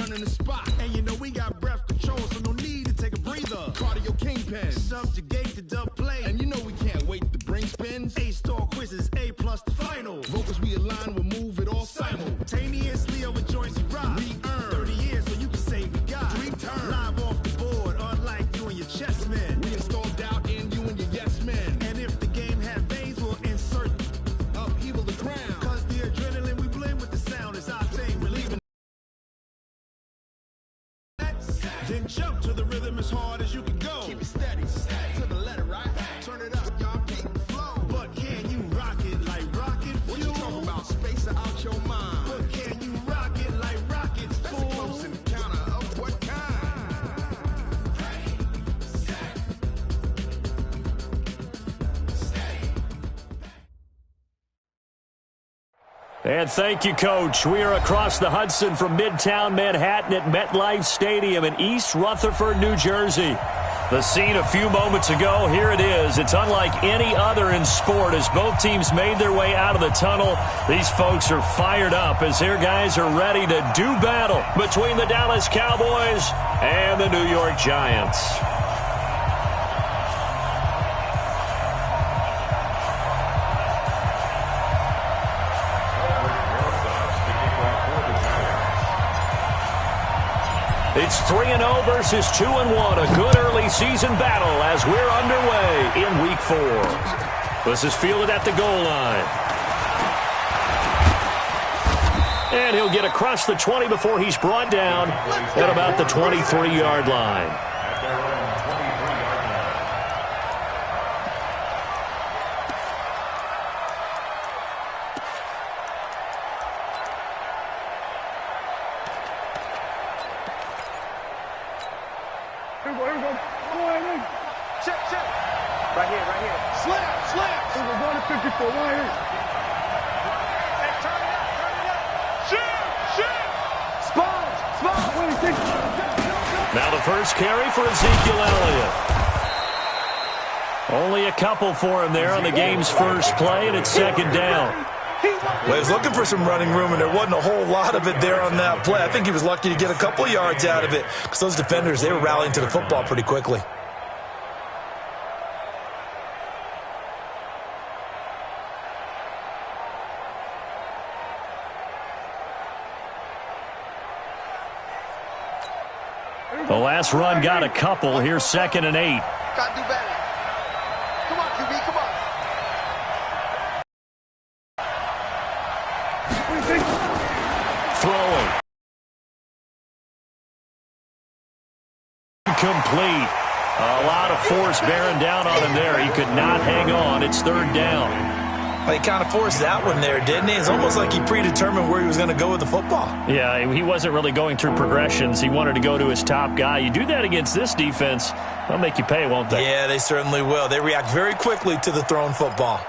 running the spot. And you know we got breath control, so no need to take a breather. Cardio kingpin, subjugate the dub play. And you know we can't wait to bring spins. A-star quizzes, A+ the final. Vocals we align, we'll move it all simultaneously over joints we rock. We earn 30 years, so you can say we got 3 turns. Live off the board, unlike you and your chess men. We install doubt in you and your yes men. And if the game had veins, we'll insert upheaval the ground. Cause the adrenaline we blend with the sound is our thing. Relieving. Then jump to the rhythm as hard as you can go. Keep it steady, to the letter, right? Turn it up, y'all keep the flow. But can you rock it like rocket fuel? What you talking about? Space out your mind. But can you rock it like rockets, fool? That's a close encounter of what kind? And thank you, Coach. We are across the Hudson from Midtown Manhattan at MetLife Stadium in East Rutherford, New Jersey. The scene a few moments ago, here it is. It's unlike any other in sport as both teams made their way out of the tunnel. These folks are fired up as their guys are ready to do battle between the Dallas Cowboys and the New York Giants. It's 3-0 versus 2-1. A good early season battle as we're underway in Week 4. This is fielded at the goal line. And he'll get across the 20 before he's brought down at about the 23-yard line. Right here. Slap. We're going to 54, right here. Hey, turn it up. Shoot. Spot. Now the first carry for Ezekiel Elliott. Only a couple for him there on the game's first play, and it's second down. Well, he was looking for some running room, and there wasn't a whole lot of it there on that play. I think he was lucky to get a couple of yards out of it because those defenders, they were rallying to the football pretty quickly. The last run got a couple. Here's 2nd and 8. Got to do better. Come on, QB, come on. Throwing. Complete. A lot of force bearing down on him there. He could not hang on. It's 3rd down. Well, he kind of forced that one there, didn't he? It's almost like he predetermined where he was going to go with the football. Yeah, he wasn't really going through progressions. He wanted to go to his top guy. You do that against this defense, they'll make you pay, won't they? Yeah, they certainly will. They react very quickly to the thrown football.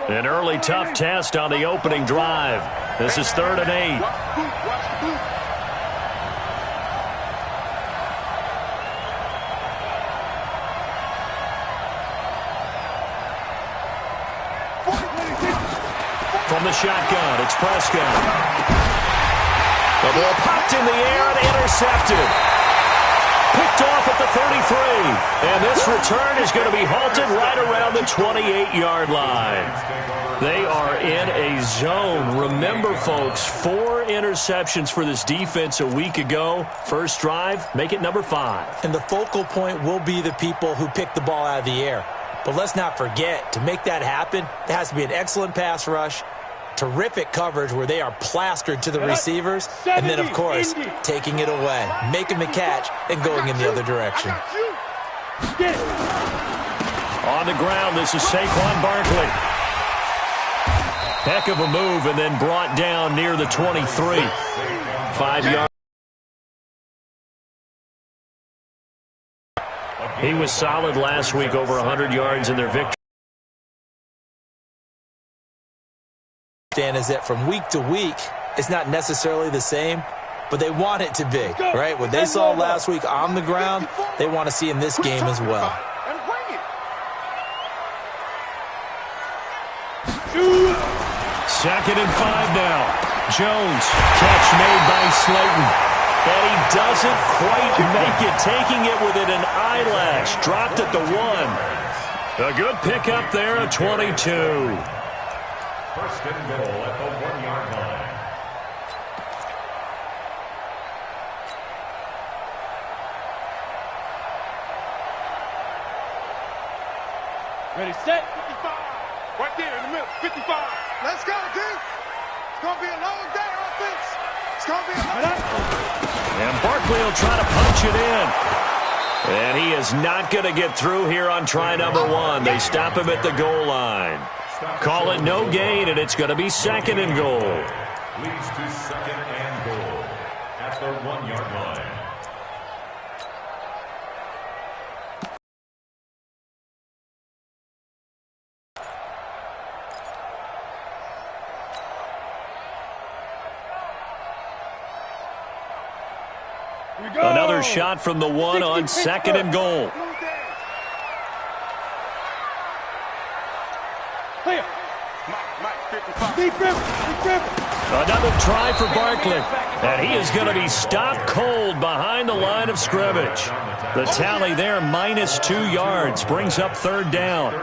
An early tough test on the opening drive. This is 3rd and 8. From the shotgun, it's Prescott. The ball popped in the air and intercepted. Picked off at the 33. And this return is going to be halted right around the 28-yard line. They are in a zone. Remember, folks, 4 interceptions for this defense a week ago. First drive, make it number 5. And the focal point will be the people who pick the ball out of the air. But let's not forget, to make that happen, there has to be an excellent pass rush, terrific coverage where they are plastered to the receivers, and then, of course, taking it away, making the catch, and going in the other direction. On the ground, this is Saquon Barkley. Heck of a move, and then brought down near the 23. 5 yards. He was solid last week, over 100 yards in their victory. Is that from week to week, it's not necessarily the same, but they want it to be, right? What they saw last week on the ground, they want to see in this game as well. 2nd and 5 now. Jones, catch made by Slayton. And he doesn't quite make it, taking it within an eyelash. Dropped at the 1. A good pickup there at 22. First and goal at the 1-yard line. Ready, set, 55. Right there in the middle, 55. Let's go, dude. It's going to be a long day, offense. It's going to be a long day. And Barkley will try to punch it in. And he is not going to get through here on try number 1. They stop him at the goal line. Call it no gain, and it's going to be 2nd and goal. Leads to 2nd and goal at the 1-yard line. Another shot from the 1 on 2nd and goal. Another try for Barkley. And he is going to be stopped cold behind the line of scrimmage. The tally there, -2 yards, brings up 3rd down.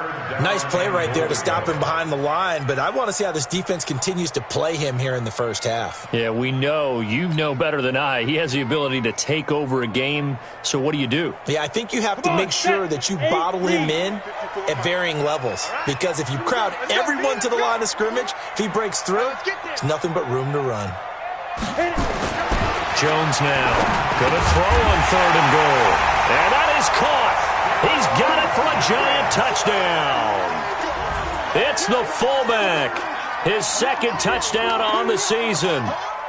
Nice play right there to stop him behind the line, but I want to see how this defense continues to play him here in the first half. Yeah, we know. You know better than I. He has the ability to take over a game, so what do you do? Yeah, I think you have to make sure that you bottle him in at varying levels, because if you crowd everyone to the line of scrimmage, if he breaks through, there's nothing but room to run. Jones now going to throw on 3rd and goal. And that is caught. He's got it for a giant touchdown. It's the fullback. His 2nd touchdown on the season,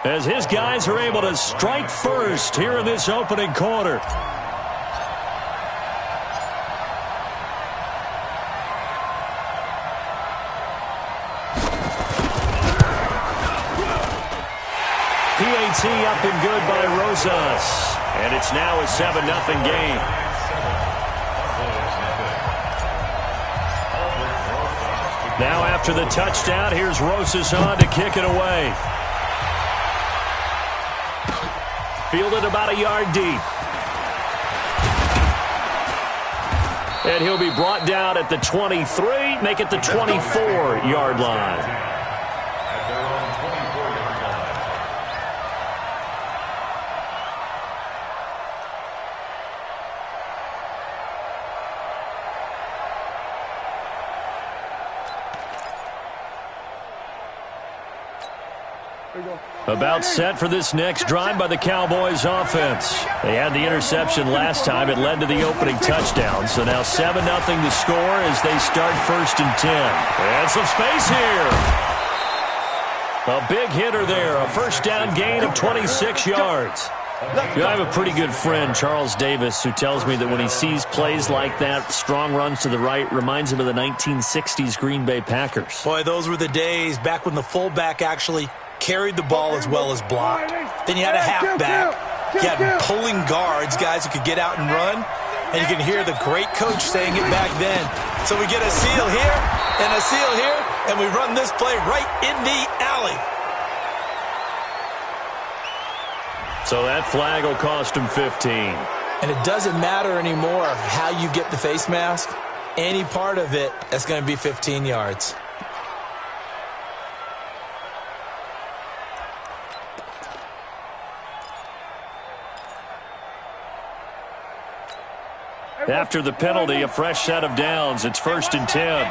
as his guys are able to strike first here in this opening quarter. PAT up and good by Rosas. And it's now a 7-0 game. Now after the touchdown, here's Rosas on to kick it away. Fielded about a yard deep. And he'll be brought down at the 23, make it the 24-yard line. About set for this next drive by the Cowboys offense. They had the interception last time. It led to the opening touchdown. So now 7-0 to score as they start 1st and 10. And some space here. A big hitter there. A 1st down gain of 26 yards. You know, I have a pretty good friend, Charles Davis, who tells me that when he sees plays like that, strong runs to the right, reminds him of the 1960s Green Bay Packers. Boy, those were the days back when the fullback actually carried the ball as well as blocked. Then you had a halfback. You had pulling guards, guys who could get out and run. And you can hear the great coach saying it back then. So we get a seal here and a seal here, and we run this play right in the alley. So that flag will cost him 15. And it doesn't matter anymore how you get the face mask. Any part of it, that's going to be 15 yards. After the penalty, a fresh set of downs. It's 1st and 10.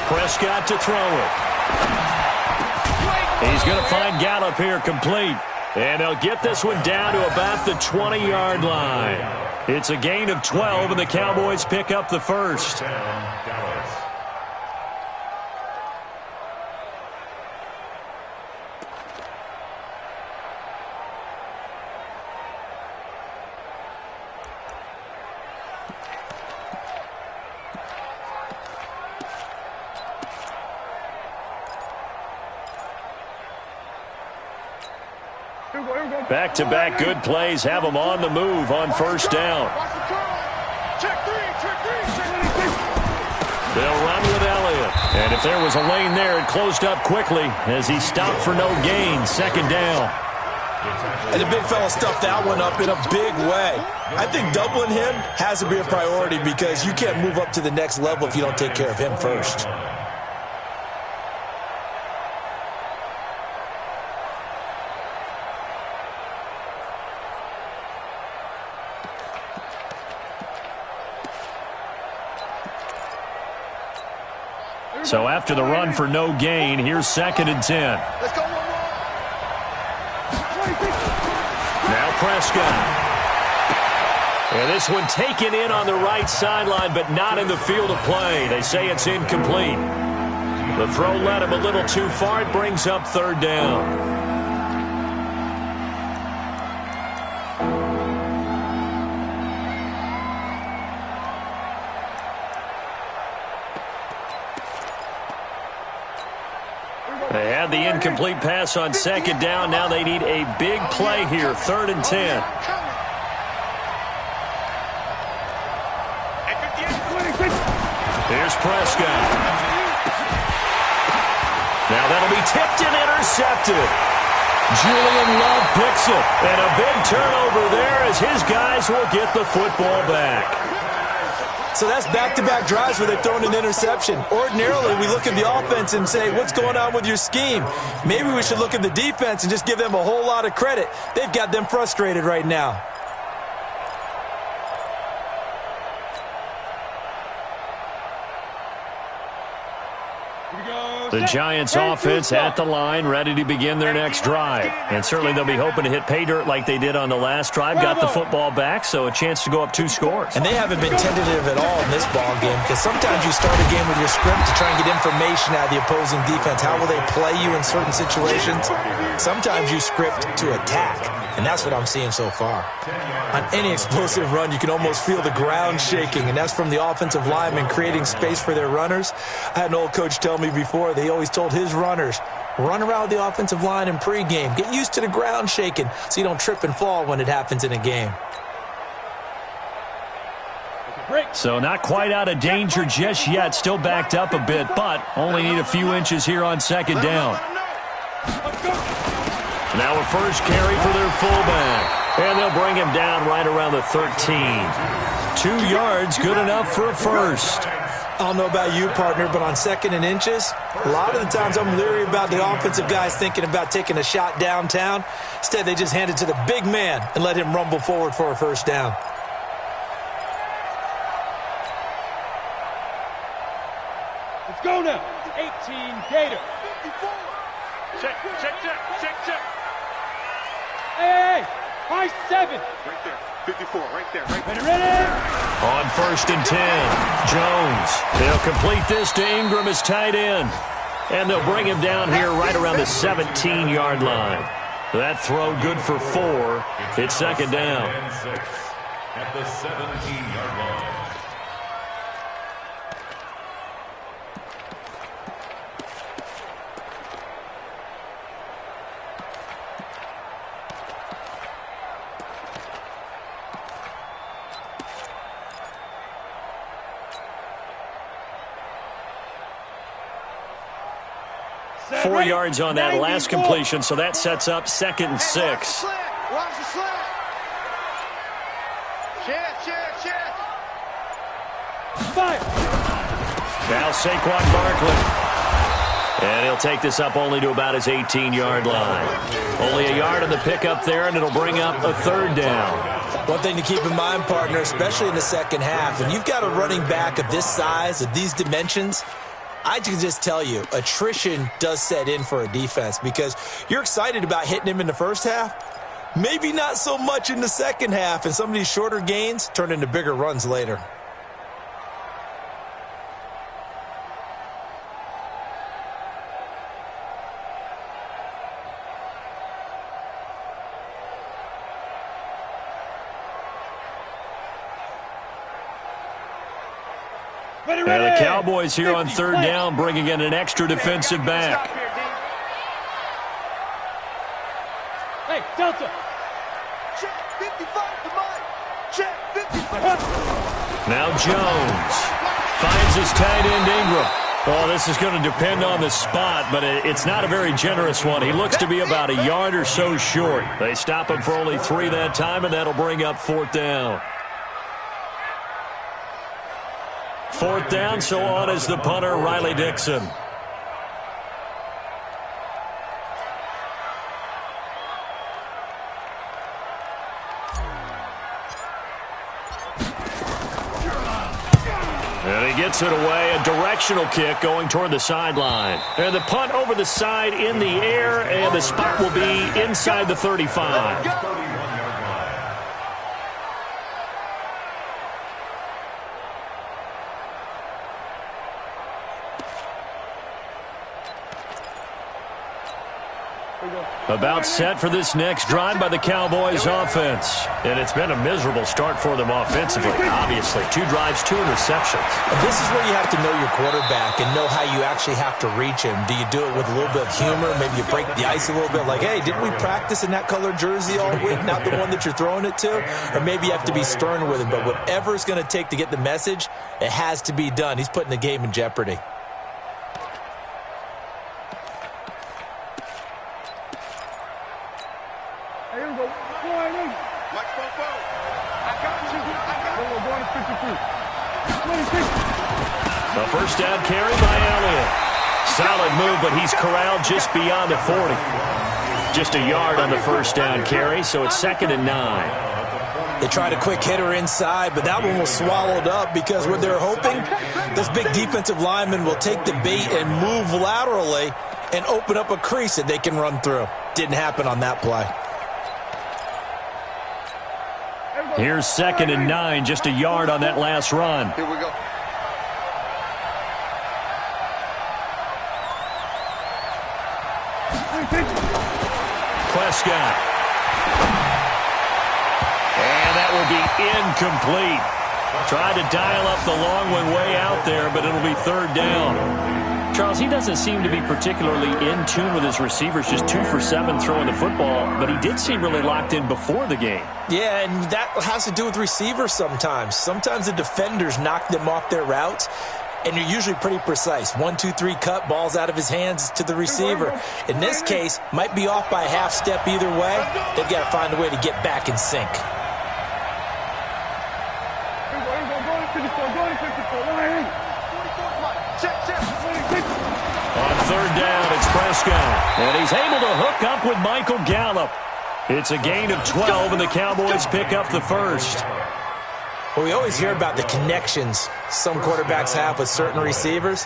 Prescott to throw it. He's going to find Gallup here complete. And they'll get this one down to about the 20-yard line. It's a gain of 12, and the Cowboys pick up the 1st. Back-to-back good plays have them on the move on 1st down. They'll run with Elliott, And if there was a lane there, it closed up quickly as he stopped for no gain. Second down. And the big fella stuffed that one up in a big way. I think doubling him has to be a priority because you can't move up to the next level if you don't take care of him first. So after the run for no gain, here's 2nd and 10. Let's go. Now Prescott. And this one taken in on the right sideline, but not in the field of play. They say it's incomplete. The throw led him a little too far. It brings up 3rd down. They had the incomplete pass on 2nd down. Now they need a big play here. 3rd and 10. Here's Prescott. Now that'll be tipped and intercepted. Julian Love picks it. And a big turnover there as his guys will get the football back. So that's back-to-back drives where they've thrown an interception. Ordinarily, we look at the offense and say, what's going on with your scheme? Maybe we should look at the defense and just give them a whole lot of credit. They've got them frustrated right now. The Giants offense at the line, ready to begin their next drive. And certainly they'll be hoping to hit pay dirt like they did on the last drive. Got the football back, so a chance to go up 2 scores. And they haven't been tentative at all in this ball game because sometimes you start a game with your script to try and get information out of the opposing defense. How will they play you in certain situations? Sometimes you script to attack, and that's what I'm seeing so far. On any explosive run, you can almost feel the ground shaking, and that's from the offensive linemen creating space for their runners. I had an old coach tell me before, he always told his runners, run around the offensive line in pregame. Get used to the ground shaking so you don't trip and fall when it happens in a game. So not quite out of danger just yet. Still backed up a bit, but only need a few inches here on 2nd down. Now a first carry for their fullback. And they'll bring him down right around the 13. 2 yards, good enough for a first. I don't know about you, partner, but on 2nd and inches, a lot of the times I'm leery about the offensive guys thinking about taking a shot downtown. Instead, they just hand it to the big man and let him rumble forward for a first down. Let's go now. 18 Gator. 54. Check. Hey. High 7. Right there. 54, right there. Ready. On 1st and 10, Jones. They'll complete this to Ingram as tight end. And they'll bring him down here right around the 17-yard line. That throw good for 4. It's 2nd down. At the 17-yard line. Four yards on that last completion, so that sets up 2nd and 6. Watch the slant. Check. Fire. Now Saquon Barkley. And he'll take this up only to about his 18-yard line. Only a yard on the pickup there, and it'll bring up a 3rd down. One thing to keep in mind, partner, especially in the second half, when you've got a running back of this size, of these dimensions, I can just tell you, attrition does set in for a defense because you're excited about hitting him in the first half. Maybe not so much in the second half, and some of these shorter gains turn into bigger runs later. And the Cowboys here on 3rd down, bringing in an extra defensive back. Hey, Delta. Check 55 to Mike. Check 55. Now Jones finds his tight end Ingram. Well, this is going to depend on the spot, but it's not a very generous one. He looks to be about a yard or so short. They stop him for only 3 that time, and that'll bring up 4th down. 4th down, so on is the punter, Riley Dixon. And he gets it away, a directional kick going toward the sideline. And the punt over the side in the air, and the spot will be inside the 35. About set for this next drive by the Cowboys offense. And it's been a miserable start for them offensively, obviously. 2 drives, 2 interceptions. And this is where you have to know your quarterback and know how you actually have to reach him. Do you do it with a little bit of humor? Maybe you break the ice a little bit like, hey, didn't we practice in that color jersey all week? Not the one that you're throwing it to? Or maybe you have to be stern with him. But whatever it's going to take to get the message, it has to be done. He's putting the game in jeopardy. A first down carry by Elliott. Solid move, but he's corralled just beyond the 40. Just a yard on the first down carry, so it's 2nd and 9. They tried a quick hitter inside, but that one was swallowed up because what they're hoping, this big defensive lineman will take the bait and move laterally and open up a crease that they can run through. Didn't happen on that play. Here's 2nd and 9, just a yard on that last run. Here we go. Prescott. And that will be incomplete. Tried to dial up the long one way out there, but it'll be 3rd down. Charles, he doesn't seem to be particularly in tune with his receivers, just 2 for 7 throwing the football, but he did seem really locked in before the game. Yeah, and that has to do with receivers sometimes. Sometimes the defenders knock them off their routes, and you're usually pretty precise. 1, 2, 3 cut, balls out of his hands to the receiver. In this case, might be off by a half step either way. They've got to find a way to get back in sync. On 3rd down, it's Prescott. And he's able to hook up with Michael Gallup. It's a gain of 12, and the Cowboys pick up the first. Well, we always hear about the connections some quarterbacks have with certain receivers.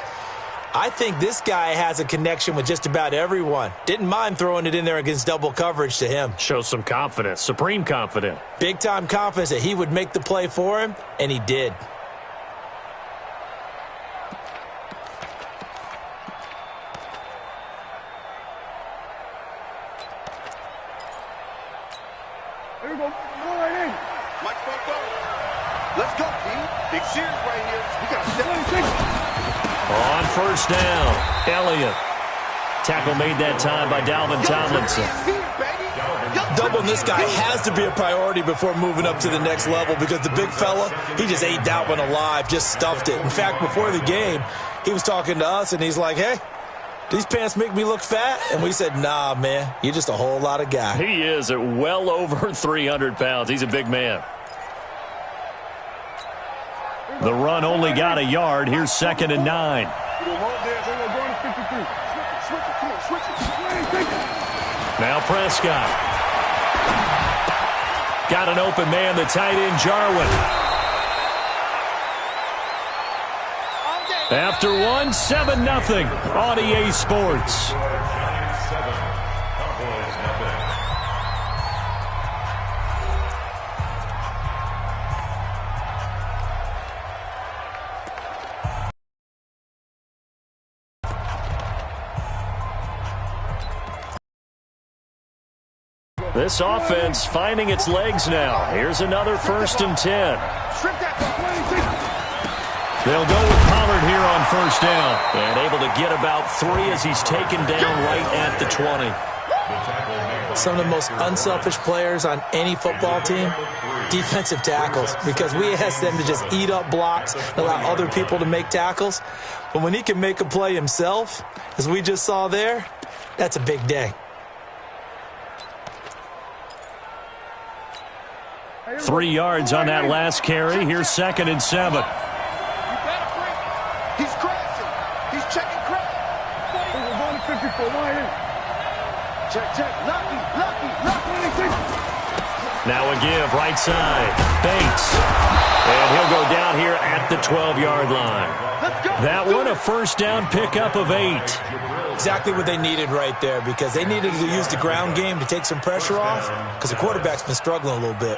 I think this guy has a connection with just about everyone. Didn't mind throwing it in there against double coverage to him. Shows some confidence, supreme confidence. Big-time confidence that he would make the play for him, and he did. Here we go. Go right in. Mike Foco. Let's go, D. Big series right here. We got to step. On 1st down, Elliott. Tackle made that time by Dalvin Tomlinson. Doubling this guy has to be a priority before moving up to the next level because the big fella, he just ate that one alive, just stuffed it. In fact, before the game, he was talking to us, and he's like, hey, these pants make me look fat? And we said, nah, man, you're just a whole lot of guy. He is at well over 300 pounds. He's a big man. The run only got a yard. Here's 2nd and 9. Now Prescott. Got an open man, the tight end, Jarwin. After one, 7-0 on EA Sports. This offense finding its legs now. Here's another 1st and 10. They'll go with Pollard here on 1st down. And able to get about 3 as he's taken down right at the 20. Some of the most unselfish players on any football team, defensive tackles, because we ask them to just eat up blocks and allow other people to make tackles. But when he can make a play himself, as we just saw there, that's a big day. 3 yards on that last carry. Here's 2nd and 7. He's crashing. He's checking crash. We're going to 54. Check. Lucky. Now a give, right side. Bates. And he'll go down here at the 12-yard line. That one, a first down pickup of 8. Exactly what they needed right there, because they needed to use the ground game to take some pressure off, because the quarterback's been struggling a little bit.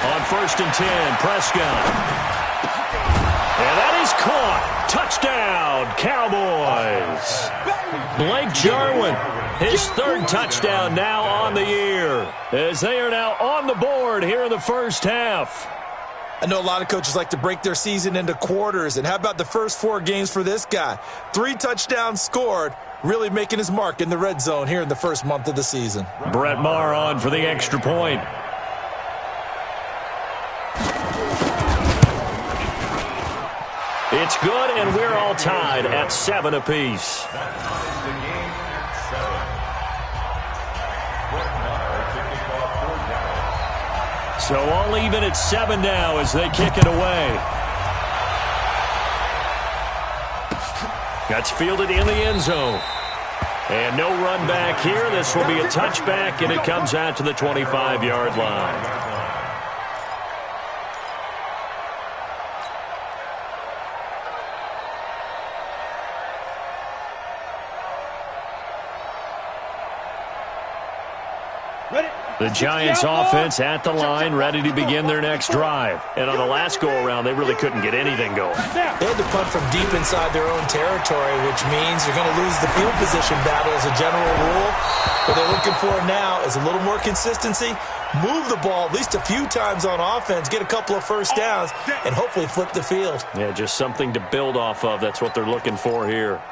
On 1st and 10, Prescott. And that is caught. Touchdown, Cowboys. Blake Jarwin, his 3rd touchdown now on the year, as they are now on the board here in the first half. I know a lot of coaches like to break their season into quarters, and how about the first 4 games for this guy? 3 touchdowns scored, really making his mark in the red zone here in the first month of the season. Brett Maher on for the extra point. It's good, and we're all tied at 7 apiece. So all even at 7 now as they kick it away. That's fielded in the end zone. And no run back here. This will be a touchback, and it comes out to the 25-yard line. The Giants offense at the line, ready to begin their next drive. And on the last go-around, they really couldn't get anything going. They had to punt from deep inside their own territory, which means you're going to lose the field position battle as a general rule. What they're looking for now is a little more consistency, move the ball at least a few times on offense, get a couple of first downs, and hopefully flip the field. Yeah, just something to build off of. That's what they're looking for here.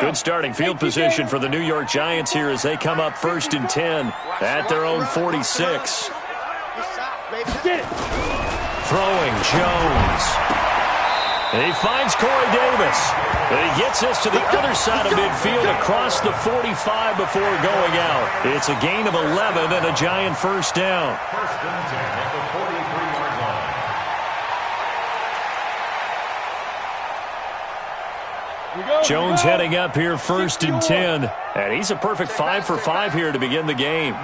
Good starting field position for the New York Giants here as they come up 1st and 10 at their own 46. Throwing Jones. And he finds Corey Davis. And he gets us to the other side of midfield across the 45 before going out. It's a gain of 11 and a Giant first down. First and 10 at the 43-yard line. Jones heading up here 1st and 10. And he's a perfect 5 for 5 here to begin the game.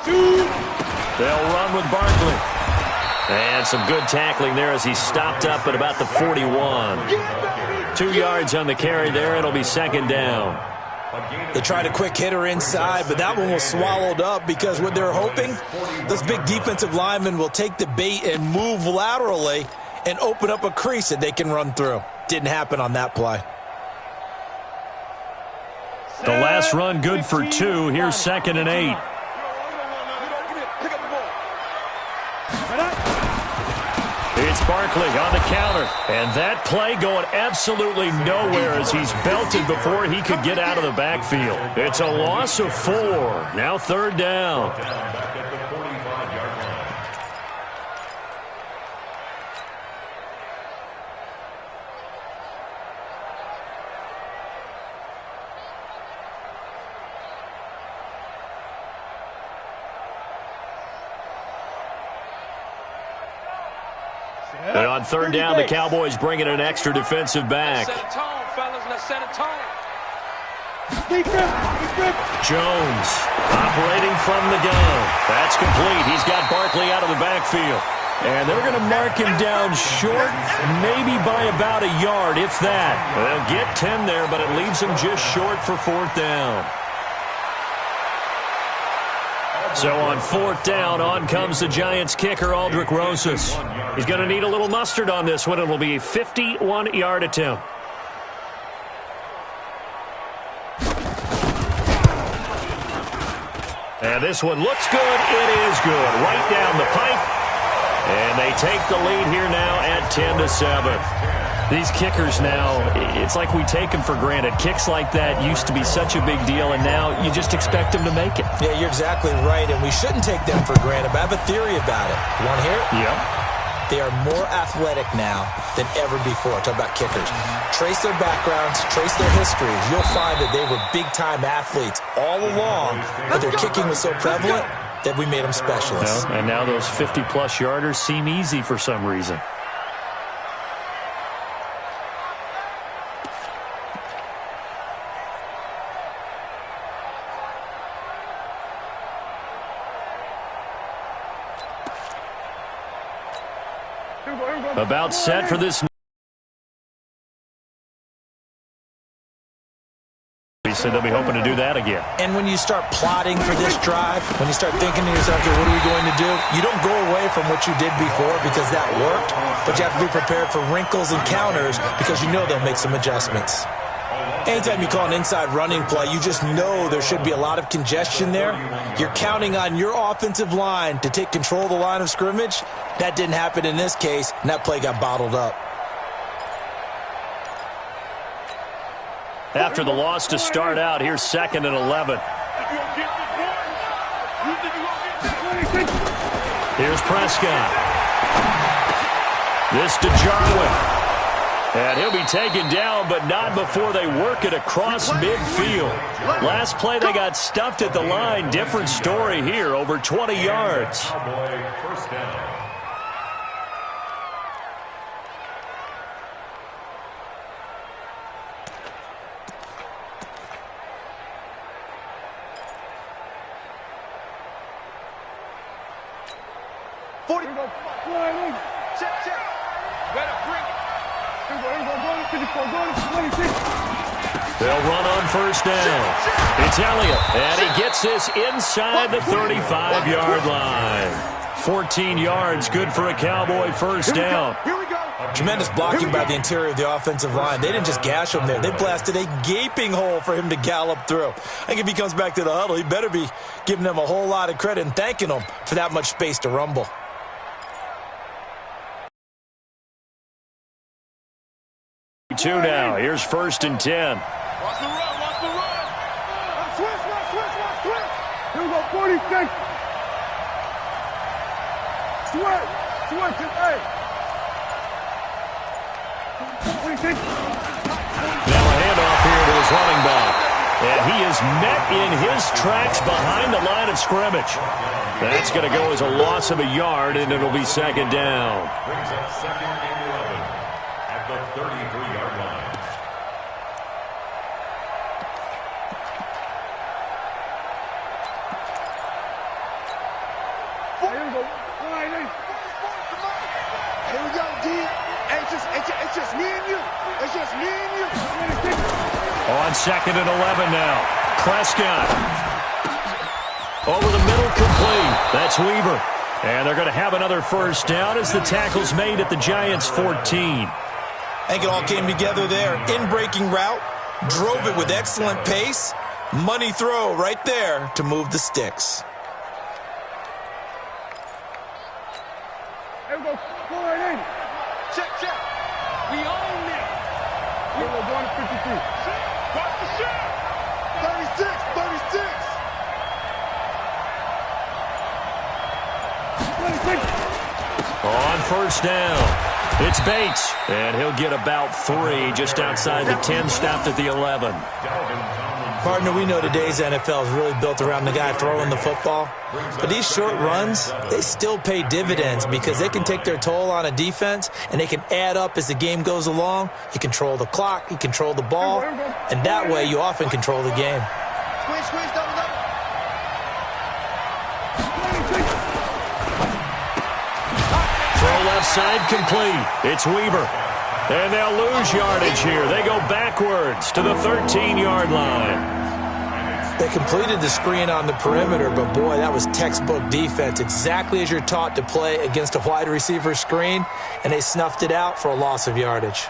They'll run with Barkley. And some good tackling there as he stopped up at about the 41. 2 yards on the carry there. It'll be 2nd down. They tried a quick hitter inside, but that one was swallowed up because what they're hoping, those big defensive linemen will take the bait and move laterally and open up a crease that they can run through. Didn't happen on that play. The last run good for 2. Here's 2nd and 8. It's Barkley on the counter. And that play going absolutely nowhere as he's belted before he could get out of the backfield. It's a loss of 4. Now 3rd down. And on 3rd down, the Cowboys bring in an extra defensive back. Set a tone, fellas. Let's set a tone. Jones operating from the gun. That's complete. He's got Barkley out of the backfield. And they're going to mark him down short, maybe by about a yard, if that. They'll get 10 there, but it leaves him just short for 4th down. So on 4th down, on comes the Giants kicker, Aldrich Rosas. He's going to need a little mustard on this one. It'll be a 51-yard attempt. And this one looks good. It is good. Right down the pipe. And they take the lead here now at 10-7. These kickers now, it's like we take them for granted. Kicks like that used to be such a big deal, and now you just expect them to make it. Yeah, you're exactly right, and we shouldn't take them for granted, but I have a theory about it. You want to hear it? Yeah. They are more athletic now than ever before. Talk about kickers. Trace their backgrounds, trace their histories. You'll find that they were big-time athletes all along, but their kicking was so prevalent that we made them specialists. And now those 50-plus yarders seem easy for some reason. About set for this. So they'll be hoping to do that again. And when you start plotting for this drive, when you start thinking to yourself, okay, what are we going to do? You don't go away from what you did before because that worked, but you have to be prepared for wrinkles and counters because you know they'll make some adjustments. Anytime you call an inside running play, you just know there should be a lot of congestion there. You're counting on your offensive line to take control of the line of scrimmage. That didn't happen in this case, and that play got bottled up. After the loss to start out, here's 2nd and 11. Here's Prescott. This to Jarwin. And he'll be taken down, but not before they work it across midfield. Last play, they got stuffed at the line. Different story here, over 20 yards. Cowboy first down. They'll run on first down. It's Elliott, and he gets this inside the 35-yard line. 14 yards, good for a Cowboy first down. Tremendous blocking by the interior of the offensive line. They didn't just gash him there. They blasted a gaping hole for him to gallop through. I think if he comes back to the huddle, he better be giving them a whole lot of credit and thanking them for that much space to rumble. Two now. Here's 1st and 10. Watch the run, watch the run. Switch. Here we go, 46. Switch, hey. 46. Now a handoff here to his running back. And he is met in his tracks behind the line of scrimmage. That's going to go as a loss of a yard, and it'll be 2nd down. Brings up 2nd and 11 at the 33-yard line. Here we go, D. It's just me and you. It's just me and you. On 2nd and 11 now. Prescott. Over the middle, complete. That's Weaver. And they're going to have another first down as the tackle's made at the Giants' 14. I think it all came together there. In-breaking route, drove it with excellent pace. Money throw right there to move the sticks. Here we go. Check. We own it. Here we go, going to 53. Watch the shot. 36. On first down, it's Bates, and he'll get about 3 just outside the 10, stopped at the 11. Partner, we know today's NFL is really built around the guy throwing the football. But these short runs, they still pay dividends because they can take their toll on a defense, and they can add up as the game goes along. You control the clock, you control the ball, and that way you often control the game. Squeeze, double. left side, complete. It's Weaver. And they'll lose yardage here. They go backwards to the 13-yard line. They completed the screen on the perimeter, but boy, that was textbook defense. Exactly as you're taught to play against a wide receiver screen, and they snuffed it out for a loss of yardage.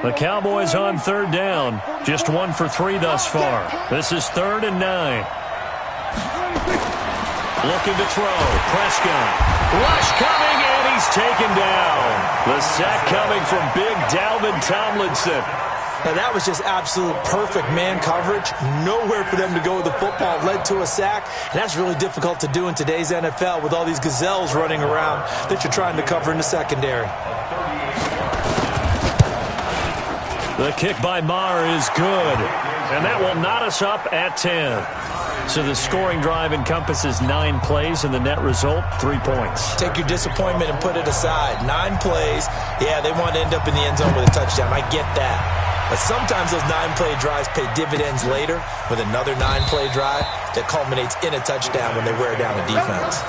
The Cowboys on third down. Just 1 for 3 thus far. This is 3rd and 9. Looking to throw. Prescott. Rush coming, and he's taken down. The sack coming from big Dalvin Tomlinson. Now, that was just absolute perfect man coverage. Nowhere for them to go with the football. Led to a sack, and that's really difficult to do in today's NFL with all these gazelles running around that you're trying to cover in the secondary. The kick by Maher is good, and that will knot us up at 10. So the scoring drive encompasses 9 plays, and the net result, 3 points. Take your disappointment and put it aside. 9 plays. Yeah, they want to end up in the end zone with a touchdown. I get that. But sometimes those 9-play drives pay dividends later with another 9-play drive that culminates in a touchdown when they wear down a defense.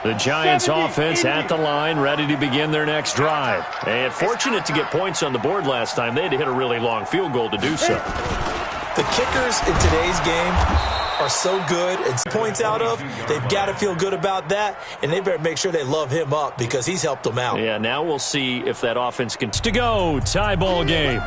The Giants offense at the line, ready to begin their next drive. And fortunate to get points on the board last time. They had to hit a really long field goal to do so. The kickers in today's game are so good and points out of, they've got to feel good about that, and they better make sure they love him up because he's helped them out. Yeah, now we'll see if that offense can to go. Tie ball game.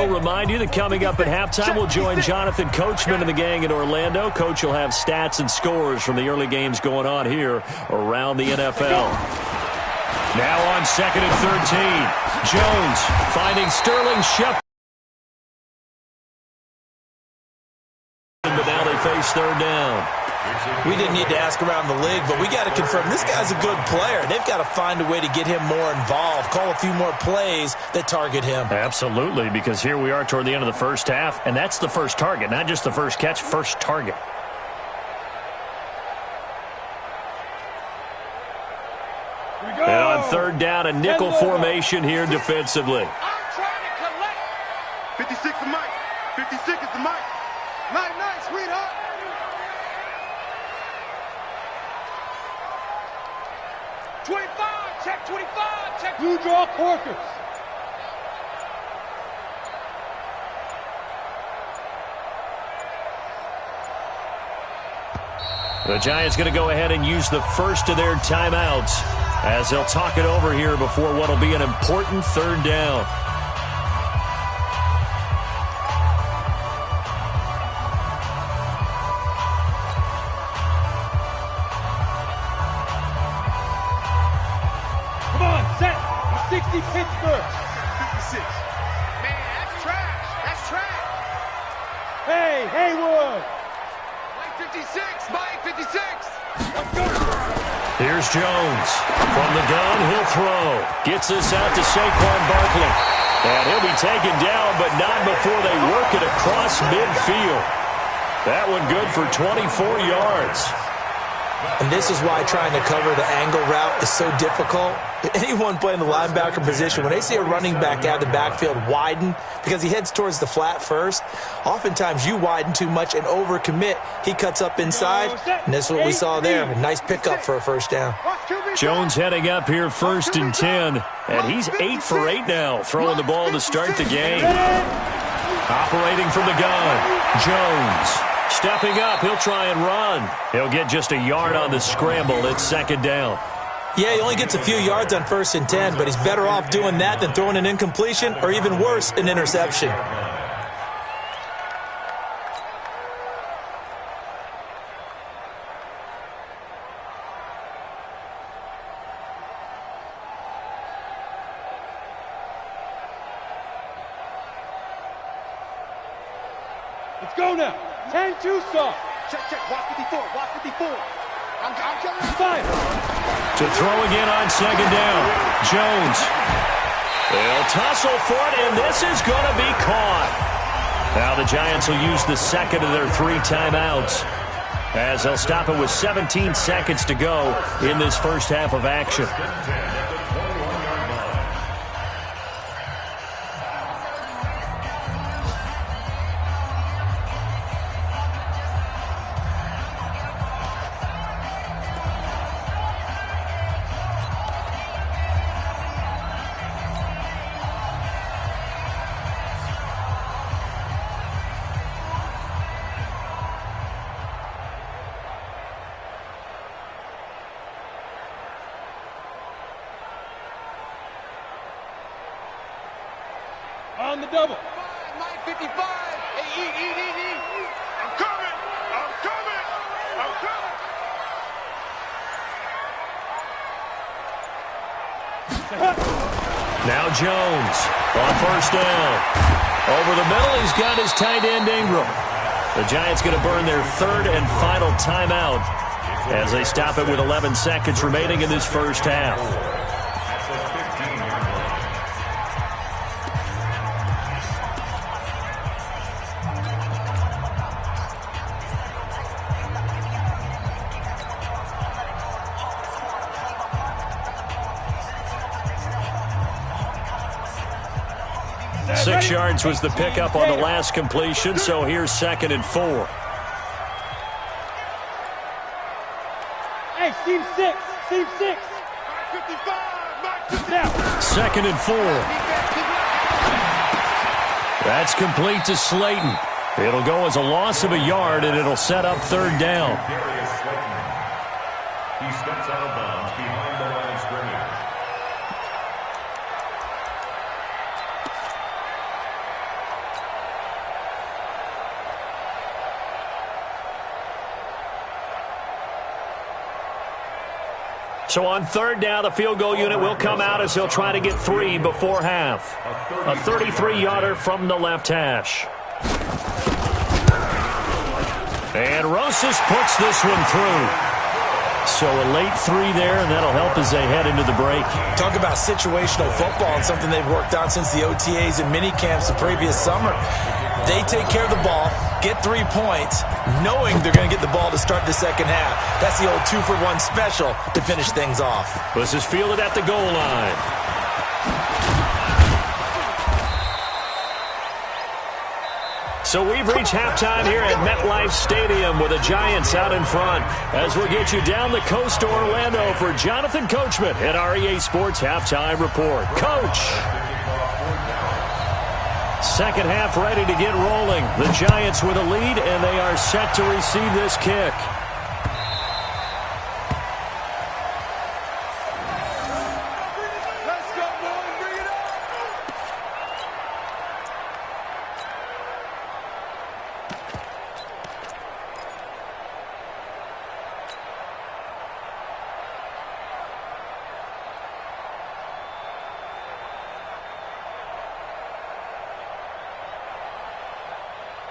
Remind you that coming up at halftime, we'll join Jonathan Coachman and the gang in Orlando. Coach will have stats and scores from the early games going on here around the NFL. Now on 2nd and 13. Jones finding Sterling Shepard. But now they face 3rd down. We didn't need to ask around the league, but we got to confirm this guy's a good player. They've got to find a way to get him more involved, call a few more plays that target him. Absolutely, because here we are toward the end of the first half, and that's the first target, not just the first catch, first target. And on 3rd down, a nickel formation here defensively. I'm trying to collect. 56 is Mike. 56 is the Mike. Night, sweetheart. Check 25, check. You draw Corkers. The Giants going to go ahead and use the first of their timeouts as they'll talk it over here before what will be an important 3rd down. Pittsburgh. 56. Man, that's trash. That's trash. Hey, Haywood. Mike 56. Mike 56. Let's go. Here's Jones. From the gun, he'll throw. Gets this out to Saquon Barkley. And he'll be taken down, but not before they work it across midfield. That one good for 24 yards. And this is why trying to cover the angle route is so difficult. Anyone playing the linebacker position, when they see a running back out of the backfield widen because he heads towards the flat first, oftentimes you widen too much and overcommit. He cuts up inside, and that's what we saw there. A nice pickup for a 1st down. Jones heading up here 1st and 10, and he's 8 for 8 now, throwing the ball to start the game. Operating from the gun, Jones. Stepping up, he'll try and run. He'll get just a yard on the scramble. It's 2nd down. Yeah, he only gets a few yards on 1st and 10, but he's better off doing that than throwing an incompletion or even worse, an interception. Let's go now. 10-2 soft. Check. Watch 54. I'm coming. Fine. To throw again on 2nd down. Jones. They'll tussle for it, and this is going to be caught. Now the Giants will use the second of their 3 timeouts, as they'll stop it with 17 seconds to go in this first half of action. On the double. Mike 55. Hey, eat. I'm coming. Now Jones on 1st down. Over the middle, he's got his tight end Ingram. The Giants going to burn their 3rd and final timeout as they stop it with 11 seconds remaining in this first half. Six yards was the pickup on the last completion, so here's 2nd and 4. Hey, Team 6. 55. 2nd and 4. That's complete to Slayton. It'll go as a loss of a yard, and it'll set up 3rd down. He steps out of bounds behind the line of scrimmage. So on 3rd down, the field goal unit will come out as he'll try to get 3 before half. A 33-yarder from the left hash. And Rosas puts this one through. So a late 3 there, and that'll help as they head into the break. Talk about situational football and something they've worked on since the OTAs and mini camps the previous summer. They take care of the ball, get 3 points, knowing they're going to get the ball to start the second half. That's the old 2-for-1 special to finish things off. This is fielded at the goal line. So we've reached halftime here at MetLife Stadium with the Giants out in front. As we'll get you down the coast to Orlando for Jonathan Coachman at our EA Sports Halftime Report. Coach! Second half ready to get rolling. The Giants with a lead, and they are set to receive this kick. Let's go, boys. Bring it up.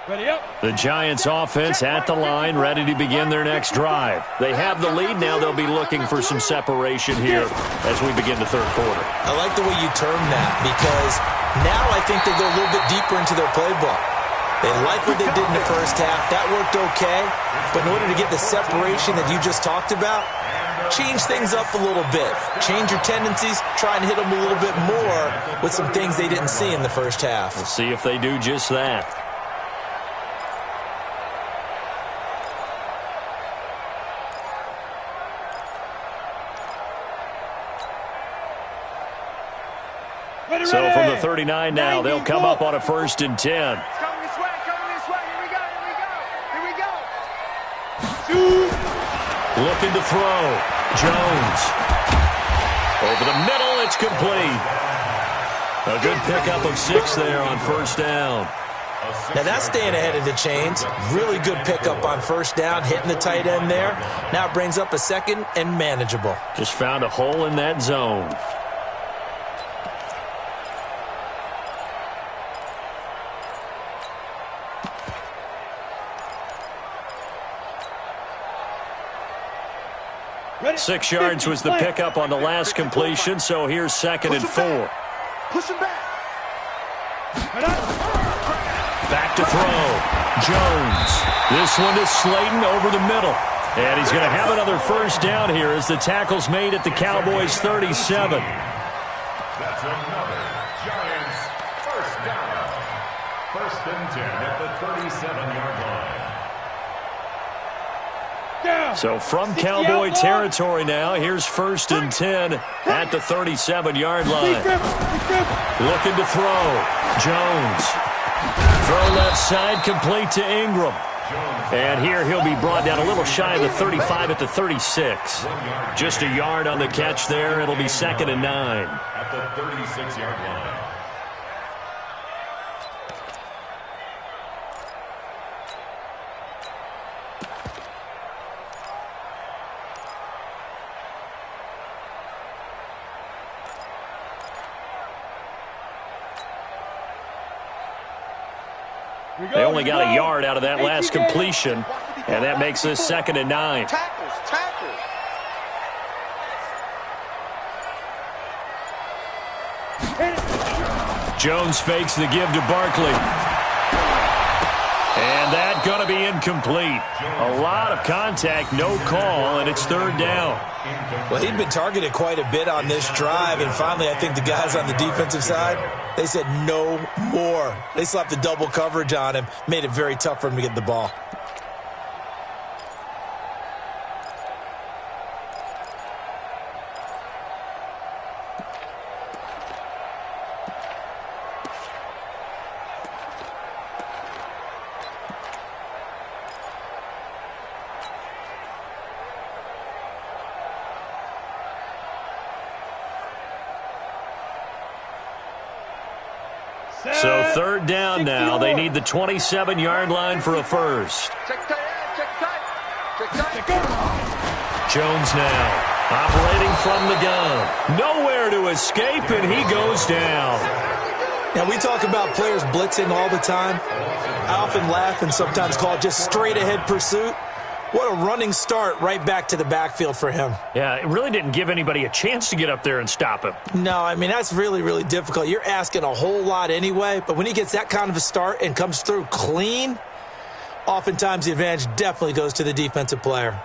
Ready up. The Giants offense at the line, ready to begin their next drive. They have the lead. Now they'll be looking for some separation here as we begin the 3rd quarter. I like the way you term that, because now I think they go a little bit deeper into their playbook. They like what they did in the first half. That worked okay. But in order to get the separation that you just talked about, change things up a little bit. Change your tendencies. Try and hit them a little bit more with some things they didn't see in the first half. We'll see if they do just that. So from the 39 now, they'll come up on a 1st and 10. Coming this way. Here we go. Looking to throw. Jones. Over the middle, it's complete. A good pickup of 6 there on first down. Now that's staying ahead of the chains. Really good pickup on first down, hitting the tight end there. Now it brings up a second and manageable. Just found a hole in that zone. Ready? 6 yards was the pickup on the last completion, so here's 2nd and 4. Push him back. Back to throw. Jones. This one is Slayton over the middle. And he's going to have another first down here as the tackle's made at the Cowboys' 37. That's another Giants first down. 1st and 10 at the 37-yard line. So from Cowboy territory now, here's 1st and 10 at the 37-yard line. Looking to throw. Jones. Throw left side, complete to Ingram. And here he'll be brought down a little shy of the 35 at the 36. Just a yard on the catch there. It'll be 2nd and 9. At the 36-yard line. They only got a yard out of that last completion, and that makes this 2nd and 9. Tackles. Jones fakes the give to Barkley. And that going to be incomplete. A lot of contact, no call, and it's 3rd down. Well, he'd been targeted quite a bit on this drive, and finally I think the guys on the defensive side, they said no more. They slapped the double coverage on him, made it very tough for him to get the ball. So 3rd down now. They need the 27-yard line for a first. Jones now operating from the gun. Nowhere to escape, and he goes down. Now, we talk about players blitzing all the time. I often laugh and sometimes call it just straight-ahead pursuit. What a running start right back to the backfield for him. Yeah, it really didn't give anybody a chance to get up there and stop him. No, I mean, that's really, really difficult. You're asking a whole lot anyway, but when he gets that kind of a start and comes through clean, oftentimes the advantage definitely goes to the defensive player.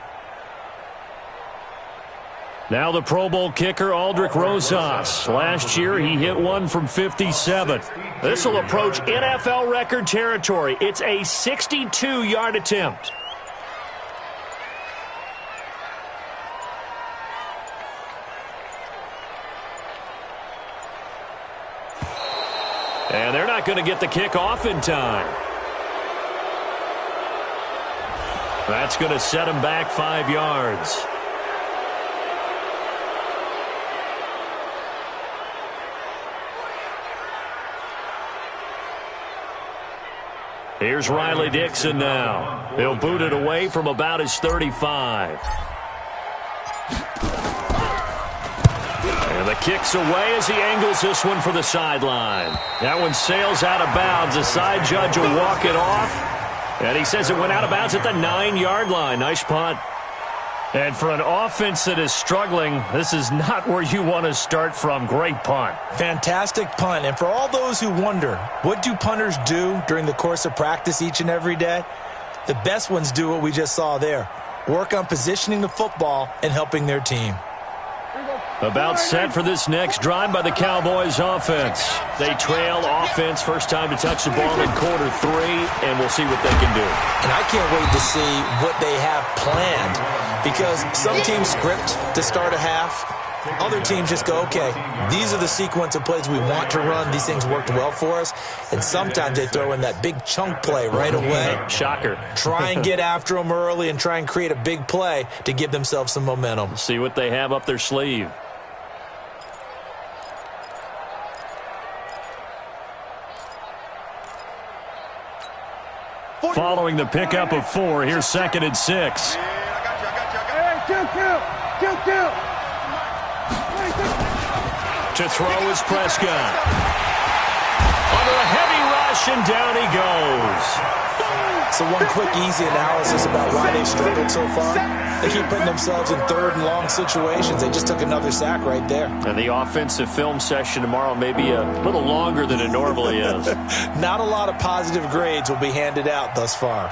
Now the Pro Bowl kicker, Aldrich Rosas. Last year, he hit one from 57. This will approach NFL record territory. It's a 62-yard attempt. And they're not going to get the kick off in time. That's going to set him back 5 yards. Here's Riley Dixon now. He'll boot it away from about his 35. And the kick's away as he angles this one for the sideline. That one sails out of bounds. The side judge will walk it off. And he says it went out of bounds at the 9-yard line. Nice punt. And for an offense that is struggling, this is not where you want to start from. Great punt. Fantastic punt. And for all those who wonder, what do punters do during the course of practice each and every day? The best ones do what we just saw there. Work on positioning the football and helping their team. About set for this next drive by the Cowboys offense. They trail offense, first time to touch the ball in quarter 3, and we'll see what they can do. And I can't wait to see what they have planned, because some teams script to start a half. Other teams just go, okay, these are the sequence of plays we want to run. These things worked well for us. And sometimes they throw in that big chunk play right away. Shocker. Try and get after them early and try and create a big play to give themselves some momentum. See what they have up their sleeve. following the pickup of 4. Here's 2nd and 6. To throw is Prescott. Under a heavy rush, and down he goes. So one quick, easy analysis about why they've struggled so far. They keep putting themselves in 3rd and long situations. They just took another sack right there. And the offensive film session tomorrow may be a little longer than it normally is. Not a lot of positive grades will be handed out thus far.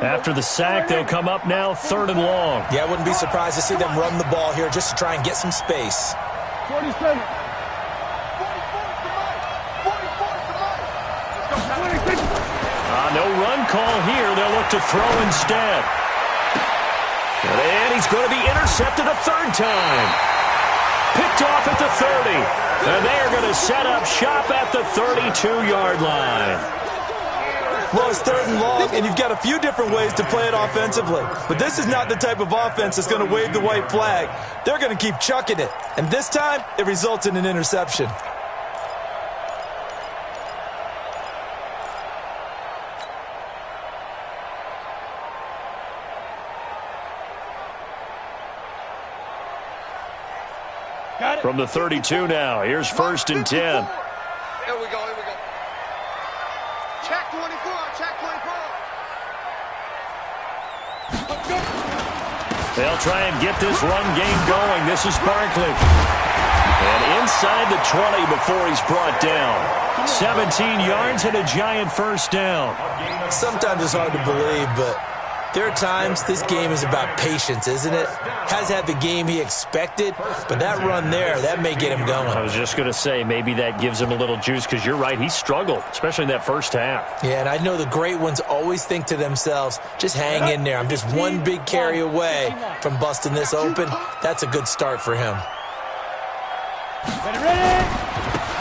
After the sack, they'll come up now 3rd and long. Yeah, I wouldn't be surprised to see them run the ball here just to try and get some space. 47. No run call here. They'll look to throw instead. And he's going to be intercepted a 3rd time. Picked off at the 30. And they are going to set up shop at the 32-yard line. Well, it's 3rd and long, and you've got a few different ways to play it offensively. But this is not the type of offense that's going to wave the white flag. They're going to keep chucking it. And this time, it results in an interception. From the 32 now, here's 1st and 10. Here we go. Check 24. They'll try and get this run game going. This is Barkley. And inside the 20 before he's brought down. 17 yards and a giant 1st down. Sometimes it's hard to believe, but there are times this game is about patience, isn't it? Has had the game he expected, but that run there, that may get him going. I was just going to say, maybe that gives him a little juice, because you're right, he struggled, especially in that 1st half. Yeah, and I know the great ones always think to themselves, just hang in there. I'm just one big carry away from busting this open. That's a good start for him.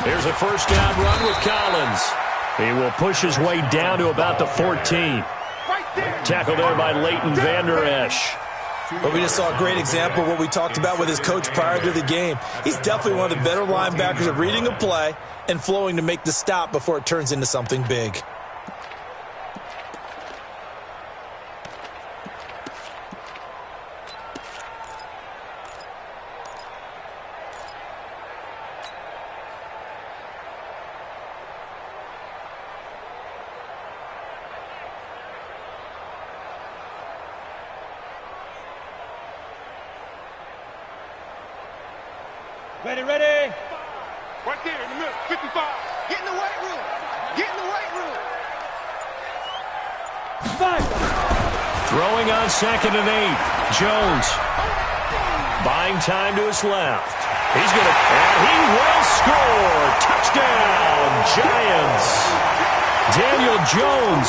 Here's a 1st down run with Collins. He will push his way down to about the 14. Tackled there by Leighton Vander Esch. But we just saw a great example of what we talked about with his coach prior to the game. He's definitely one of the better linebackers at reading a play and flowing to make the stop before it turns into something big. Ready. Right there in the middle, 55. Get in the weight room. Throwing on 2nd and 8. Jones. Buying time to his left. He's going to, and he will score. Touchdown, Giants. Daniel Jones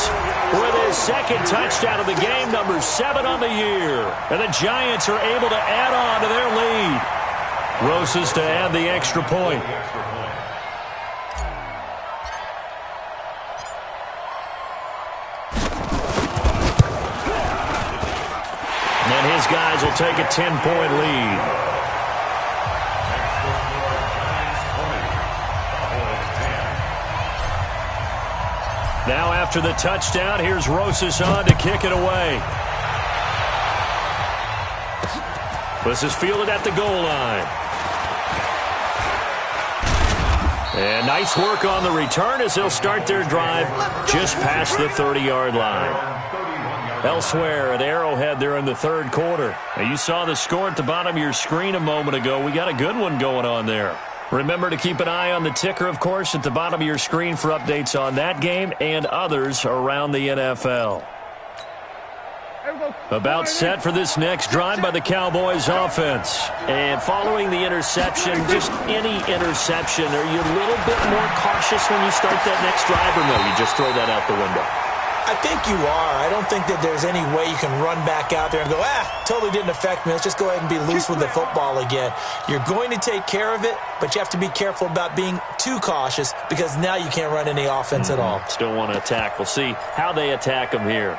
with his 2nd touchdown of the game, number 7 on the year. And the Giants are able to add on to their lead. Rosas to add the extra point. And his guys will take a 10-point lead. Now after the touchdown, here's Rosas on to kick it away. This is fielded at the goal line. And nice work on the return as they'll start their drive just past the 30-yard line. Elsewhere at Arrowhead there in the 3rd quarter. Now you saw the score at the bottom of your screen a moment ago. We got a good one going on there. Remember to keep an eye on the ticker, of course, at the bottom of your screen for updates on that game and others around the NFL. About set for this next drive by the Cowboys offense. And following the interception, just any interception, are you a little bit more cautious when you start that next drive, or no, you just throw that out the window? I think you are. I don't think that there's any way you can run back out there and go, totally didn't affect me. Let's just go ahead and be loose with the football again. You're going to take care of it, but you have to be careful about being too cautious because now you can't run any offense at all. Still want to attack. We'll see how they attack them here.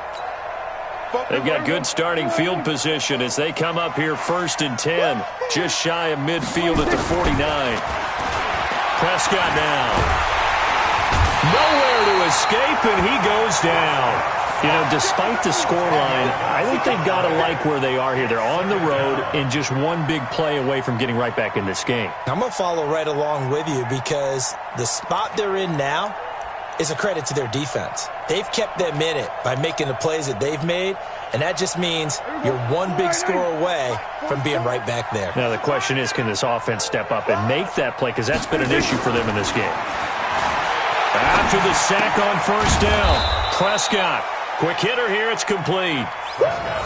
They've got good starting field position as they come up here 1st and 10, just shy of midfield at the 49. Prescott now. Nowhere to escape, and he goes down. You know, despite the scoreline, I think they've got to like where they are here. They're on the road and just one big play away from getting right back in this game. I'm going to follow right along with you because the spot they're in now is a credit to their defense. They've kept them in it by making the plays that they've made, and that just means you're one big score away from being right back there. Now the question is, can this offense step up and make that play? Because that's been an issue for them in this game. After the sack on first down, Prescott. Quick hitter here, it's complete.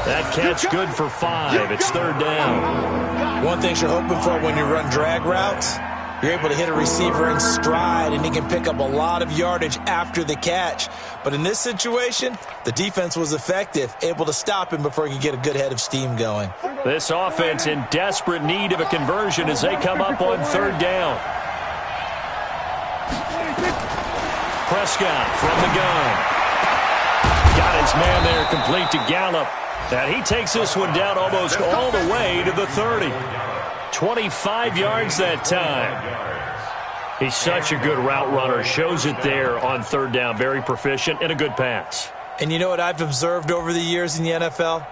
That catch good for 5. It's third down. One thing you're hoping for when you run drag routes, you're able to hit a receiver in stride, and he can pick up a lot of yardage after the catch. But in this situation, the defense was effective, able to stop him before he could get a good head of steam going. This offense in desperate need of a conversion as they come up on third down. Prescott from the gun. Got his man there complete to Gallup. And he takes this one down almost all the way to the 30. 25 yards that time. He's such a good route runner. Shows it there on third down. Very proficient and a good pass. And you know what I've observed over the years in the NFL?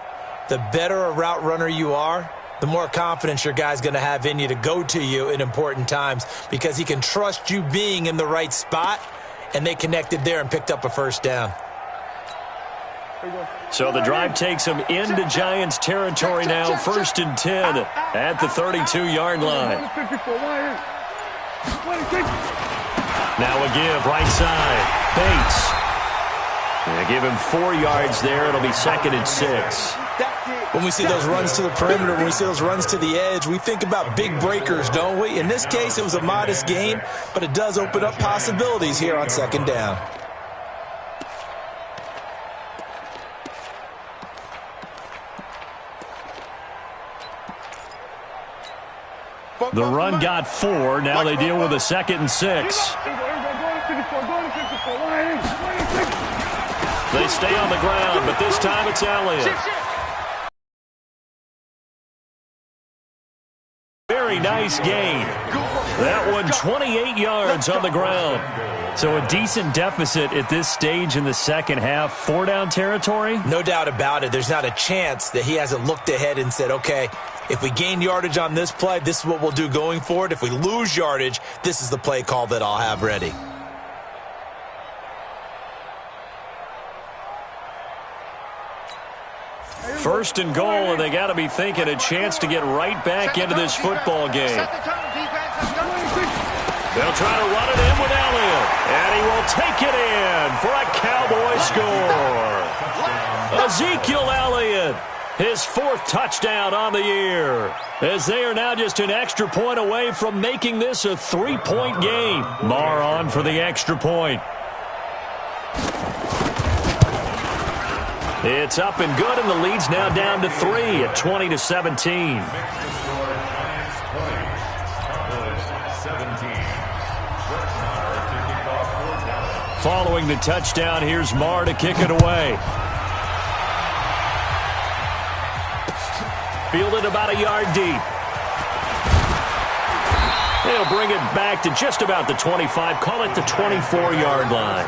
The better a route runner you are, the more confidence your guy's going to have in you to go to you in important times because he can trust you being in the right spot, and they connected there and picked up a first down. So the drive takes them into Giants territory now, 1st and 10 at the 32-yard line. Now a give right side. Bates. They give him 4 yards there. It'll be 2nd and 6. When we see those runs to the perimeter, when we see those runs to the edge, we think about big breakers, don't we? In this case, it was a modest gain, but it does open up possibilities here on 2nd down. The run got 4. Now they deal with a 2nd and 6. They stay on the ground, but this time it's Elliott. Very nice gain. That one 28 yards on the ground. So a decent deficit at this stage in the second half. 4-down territory? No doubt about it. There's not a chance that he hasn't looked ahead and said, okay, if we gain yardage on this play, this is what we'll do going forward. If we lose yardage, this is the play call that I'll have ready. First and goal, and they got to be thinking a chance to get right back into this football game. They'll try to run it in with Elliott, and he will take it in for a Cowboy score. Ezekiel Elliott, his 4th touchdown on the year, as they are now just an extra point away from making this a 3-point game. Marr on for the extra point. It's up and good, and the lead's now down to 3 at 20-17. Following the touchdown, here's Marr to kick it away. Fielded about a yard deep. They'll bring it back to just about the 25. Call it the 24-yard line.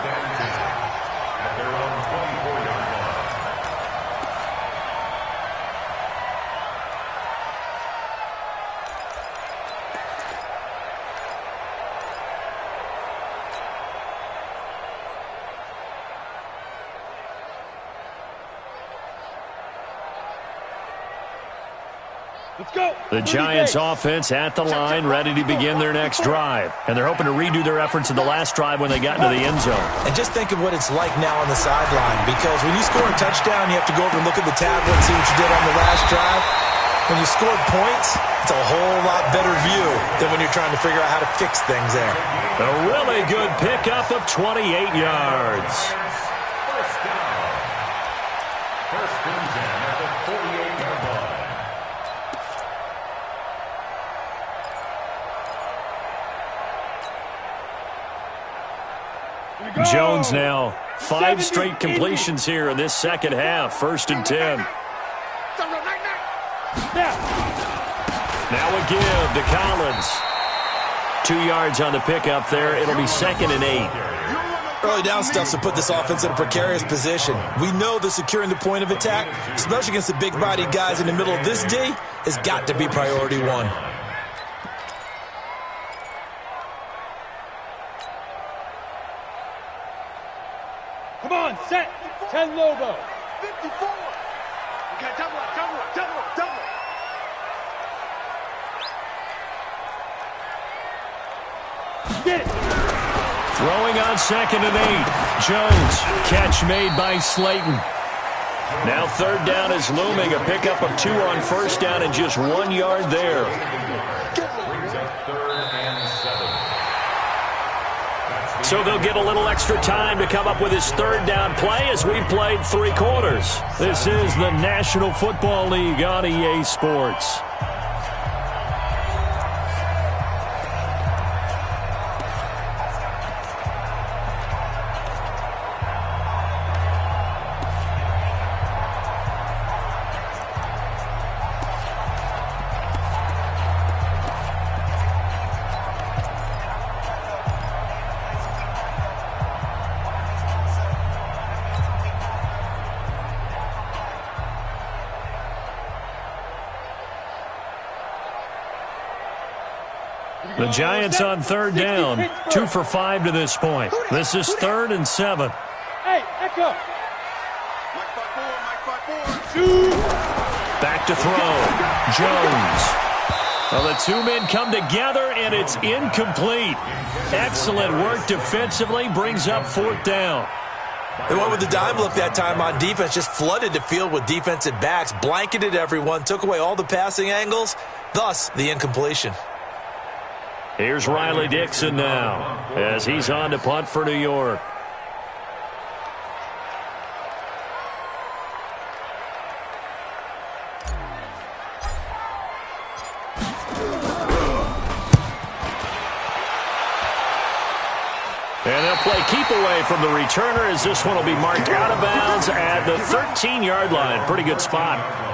The Giants offense at the line, ready to begin their next drive. And they're hoping to redo their efforts in the last drive when they got into the end zone. And just think of what it's like now on the sideline, because when you score a touchdown, you have to go over and look at the tablet and see what you did on the last drive. When you scored points, it's a whole lot better view than when you're trying to figure out how to fix things there. A really good pickup of 28 yards. First down. First and 10 at the 48-yard line. Jones now 5 straight completions here in this second half. 1st and 10. Now a give to Collins. 2 yards on the pickup there. It'll be 2nd and 8. Early down stuff to put this offense in a precarious position. We know that securing the point of attack, especially against the big-bodied guys in the middle of this D, has got to be priority one. Come on, set. 10 Lobo. 54. Okay, double up, double up, double up, double up. Get it. Throwing on 2nd and 8. Jones. Catch made by Slayton. Now 3rd down is looming. A pickup of 2 on 1st down and just 1 yard there. So they'll get a little extra time to come up with his 3rd down play as we've played 3 quarters. This is the National Football League on EA Sports. The Giants on 3rd down, 2 for 5 to this point. This is 3rd and 7. Hey, echo. Back to throw. Jones. Well, the 2 men come together, and it's incomplete. Excellent work defensively, brings up 4th down. They went with the dime look that time on defense, just flooded the field with defensive backs, blanketed everyone, took away all the passing angles, thus the incompletion. Here's Riley Dixon now as he's on to punt for New York. And they'll play keep away from the returner as this one will be marked out of bounds at the 13-yard line. Pretty good spot.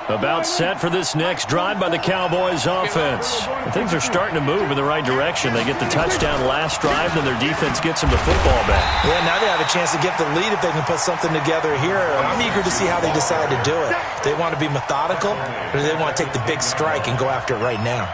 About set for this next drive by the Cowboys offense. Things are starting to move in the right direction. They get the touchdown last drive, then their defense gets them the football back. Yeah, now they have a chance to get the lead if they can put something together here. I'm eager to see how they decide to do it. They want to be methodical, or do they want to take the big strike and go after it right now?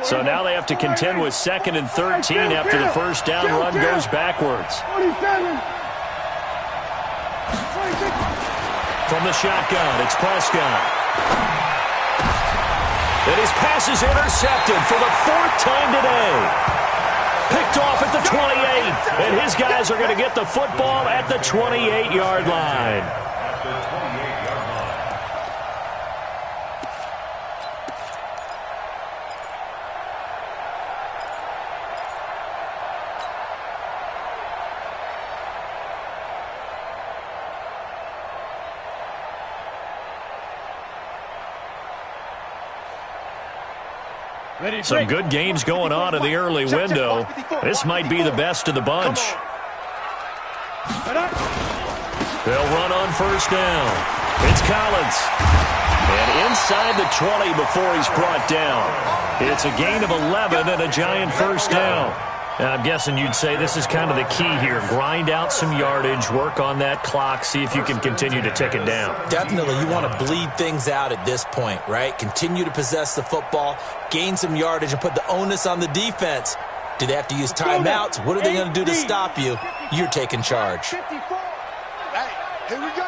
So now they have to contend with 2nd and 13 after the first down run goes backwards. From the shotgun, it's Prescott. And his pass is intercepted for the 4th time today. Picked off at the 28. And his guys are going to get the football at the 28-yard line. Some good games going on in the early window. This might be the best of the bunch. They'll run on first down. It's Collins. And inside the 20 before he's brought down. It's a gain of 11 and a Giant first down. And I'm guessing you'd say this is kind of the key here. Grind out some yardage, work on that clock, see if you can continue to tick it down. Definitely. You want to bleed things out at this point, right? Continue to possess the football, gain some yardage, and put the onus on the defense. Do they have to use timeouts? What are they going to do to stop you? You're taking charge. Hey, here we go.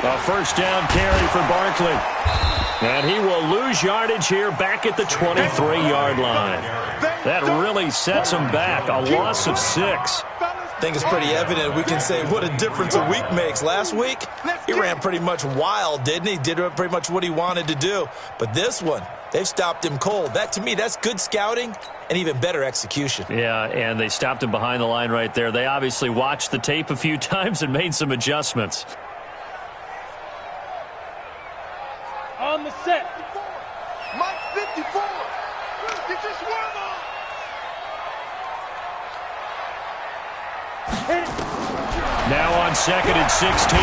A first down carry for Barkley. And he will lose yardage here back at the 23-yard line. That really sets him back. A loss of 6. I think it's pretty evident. We can say what a difference a week makes. Last week, he ran pretty much wild, didn't he? Did pretty much what he wanted to do. But this one, they've stopped him cold. That, to me, that's good scouting and even better execution. Yeah, and they stopped him behind the line right there. They obviously watched the tape a few times and made some adjustments. On the set. Mike 54. Get your swerve on. Now on 2nd and 16.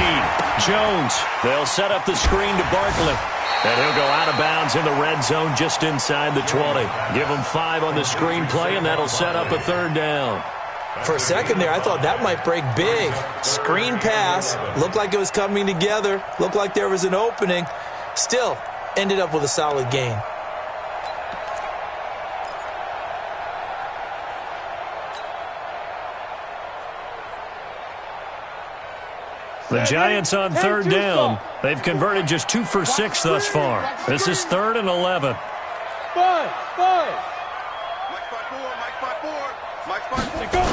Jones. They'll set up the screen to Barkley. And he'll go out of bounds in the red zone just inside the 20. Give him 5 on the screenplay, and that'll set up a 3rd down. For a second there, I thought that might break big. Screen pass. Looked like it was coming together. Looked like there was an opening. Still, ended up with a solid gain. The Giants on 3rd down. They've converted just 2 for 6 thus far. This is 3rd and 11. 5. Mike 5-4. Mike 5-4. Go.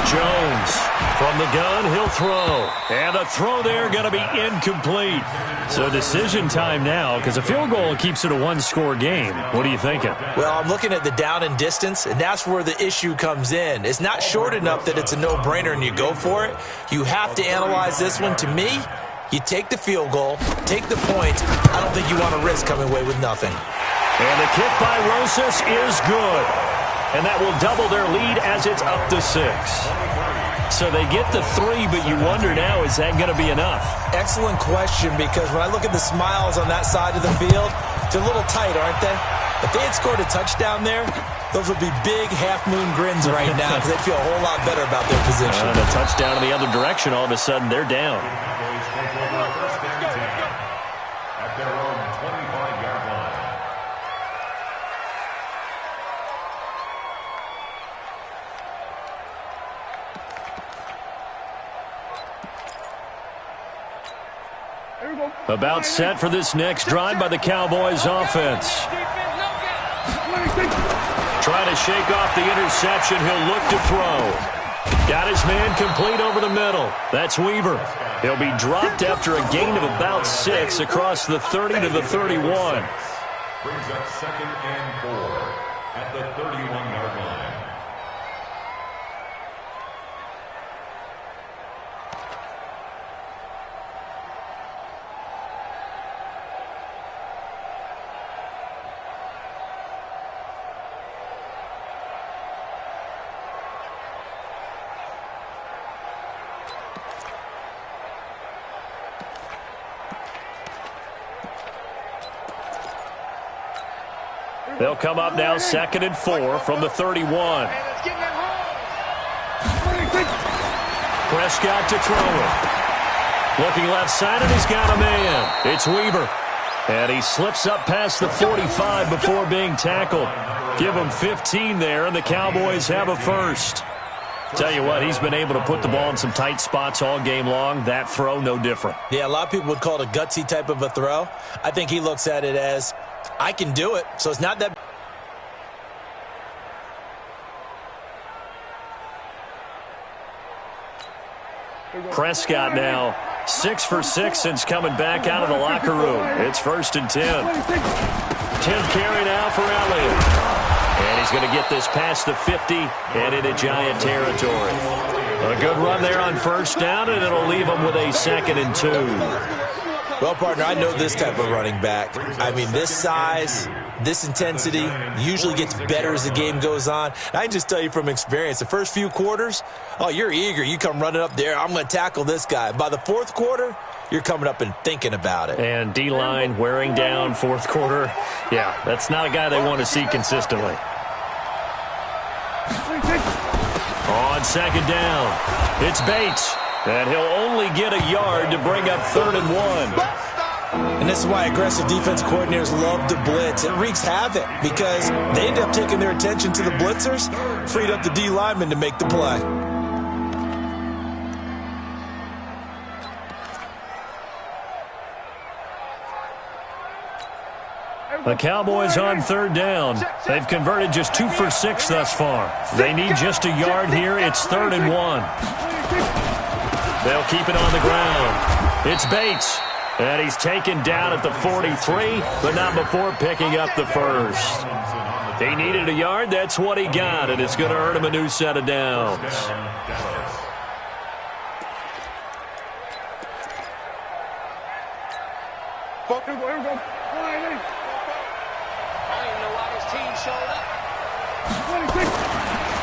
Jones from the gun, he'll throw. And the throw there going to be incomplete. So decision time now, because a field goal keeps it a 1-score game. What are you thinking? Well, I'm looking at the down and distance, and that's where the issue comes in. It's not short enough that it's a no-brainer and you go for it. You have to analyze this one. To me, you take the field goal, take the points. I don't think you want to risk coming away with nothing. And the kick by Rosas is good. And that will double their lead as it's up to 6. So they get the 3, but you wonder now, is that going to be enough? Excellent question, because when I look at the smiles on that side of the field, they're a little tight, aren't they? If they had scored a touchdown there, those would be big half-moon grins right now because they'd feel a whole lot better about their position. And a touchdown in the other direction, all of a sudden they're down. At their own 25-yard line. About set for this next drive by the Cowboys offense. Trying to shake off the interception. He'll look to throw. Got his man complete over the middle. That's Weaver. He'll be dropped after a gain of about 6 across the 30 to the 31. Brings up 2nd and 4 at the 31-yard line. They'll come up now 2nd and 4 from the 31. Prescott to throw it. Looking left side, and he's got a man. It's Weaver. And he slips up past the 45 before being tackled. Give him 15 there, and the Cowboys have a first. Tell you what, he's been able to put the ball in some tight spots all game long. That throw, no different. Yeah, a lot of people would call it a gutsy type of a throw. I think he looks at it as, I can do it, so it's not that. Prescott now 6 for 6 since coming back out of the locker room. It's 1st and 10. 10th carry now for Elliott. And he's going to get this past the 50 and into Giant territory. A good run there on 1st down, and it'll leave him with a 2nd and 2. Well, partner, I know this type of running back. I mean, this size, this intensity usually gets better as the game goes on. I can just tell you from experience, the first few quarters, oh, you're eager. You come running up there, I'm going to tackle this guy. By the 4th quarter, you're coming up and thinking about it. And D-line wearing down 4th quarter. Yeah, that's not a guy they want to see consistently. On 2nd down, it's Bates. And he'll only get a yard to bring up 3rd and 1. And this is why aggressive defense coordinators love to blitz. It wreaks havoc because they end up taking their attention to the blitzers, freed up the D lineman to make the play. The Cowboys on third down. They've converted just 2 for 6 thus far. They need just a yard here. It's 3rd and 1. They'll keep it on the ground. It's Bates. And he's taken down at the 43, but not before picking up the first. He needed a yard. That's what he got, and it's going to earn him a new set of downs.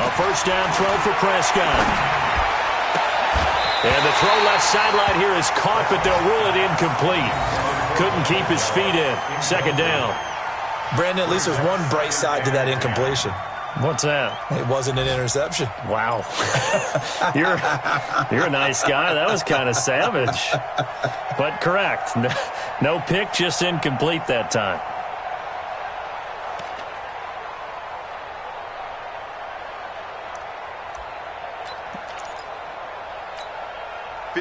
A first down throw for Prescott. And the throw left sideline here is caught, but they'll rule it incomplete. Couldn't keep his feet in. 2nd down. Brandon, at least there's one bright side to that incompletion. What's that? It wasn't an interception. Wow. You're a nice guy. That was kind of savage. But correct. No pick, just incomplete that time.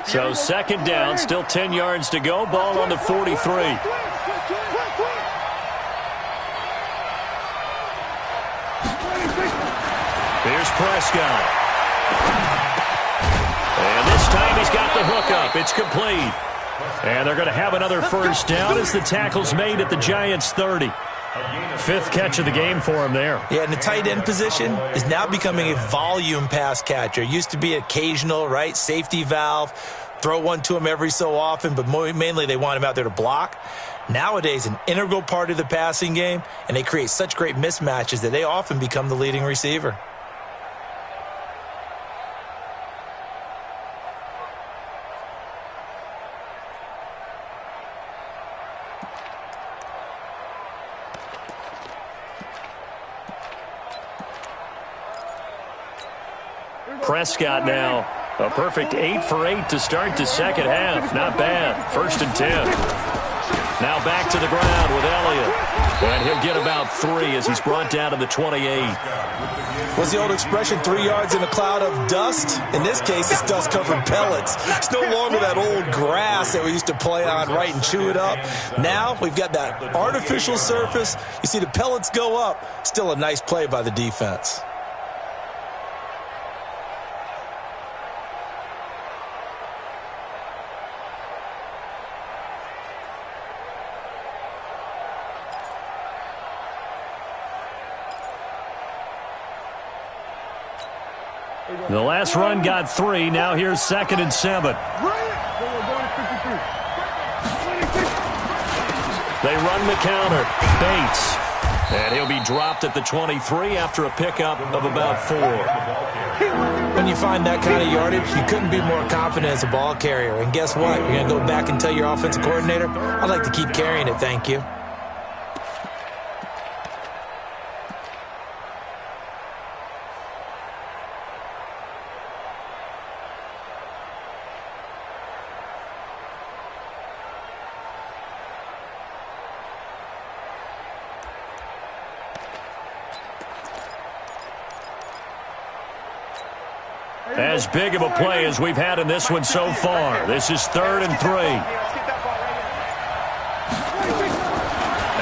So 2nd down, still 10 yards to go. Ball on the 43. Here's Prescott. And this time he's got the hook up. It's complete. And they're going to have another first down as the tackle's made at the Giants' 30. 5th catch of the game for him there. Yeah, and the tight end position is now becoming a volume pass catcher. It used to be occasional, right, safety valve, throw one to him every so often, but mainly they want him out there to block. Nowadays, an integral part of the passing game, and they create such great mismatches that they often become the leading receiver. Prescott now. A perfect 8 for 8 to start the second half. Not bad. 1st and 10. Now back to the ground with Elliott. And he'll get about 3 as he's brought down to the 28. What's the old expression, 3 yards in a cloud of dust? In this case, it's dust-covered pellets. It's no longer that old grass that we used to play on, right, and chew it up. Now we've got that artificial surface. You see the pellets go up. Still a nice play by the defense. The last run got 3. Now here's 2nd and 7. They run the counter. Bates. And he'll be dropped at the 23 after a pickup of about 4. When you find that kind of yardage, you couldn't be more confident as a ball carrier. And guess what? You're going to go back and tell your offensive coordinator, I'd like to keep carrying it, thank you. As big of a play as we've had in this one so far. This is 3rd and 3.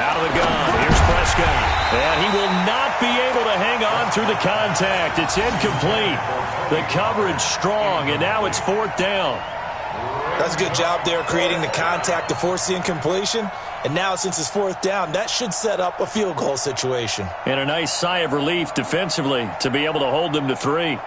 Out of the gun. Here's Prescott. And he will not be able to hang on through the contact. It's incomplete. The coverage strong, and now it's 4th down. That's a good job there creating the contact to force the incompletion. And now, since it's 4th down, that should set up a field goal situation. And a nice sigh of relief defensively to be able to hold them to 3.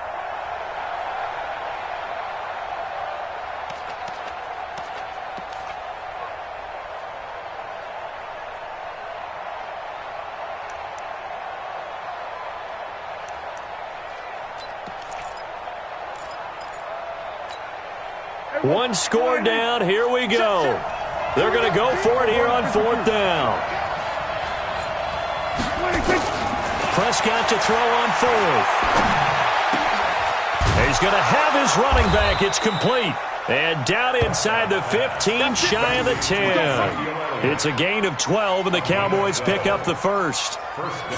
One score down. Here we go. They're going to go for it here on 4th down. Prescott to throw on 4th. He's going to have his running back. It's complete. And down inside the 15, shy of the 10. It's a gain of 12, and the Cowboys pick up the first.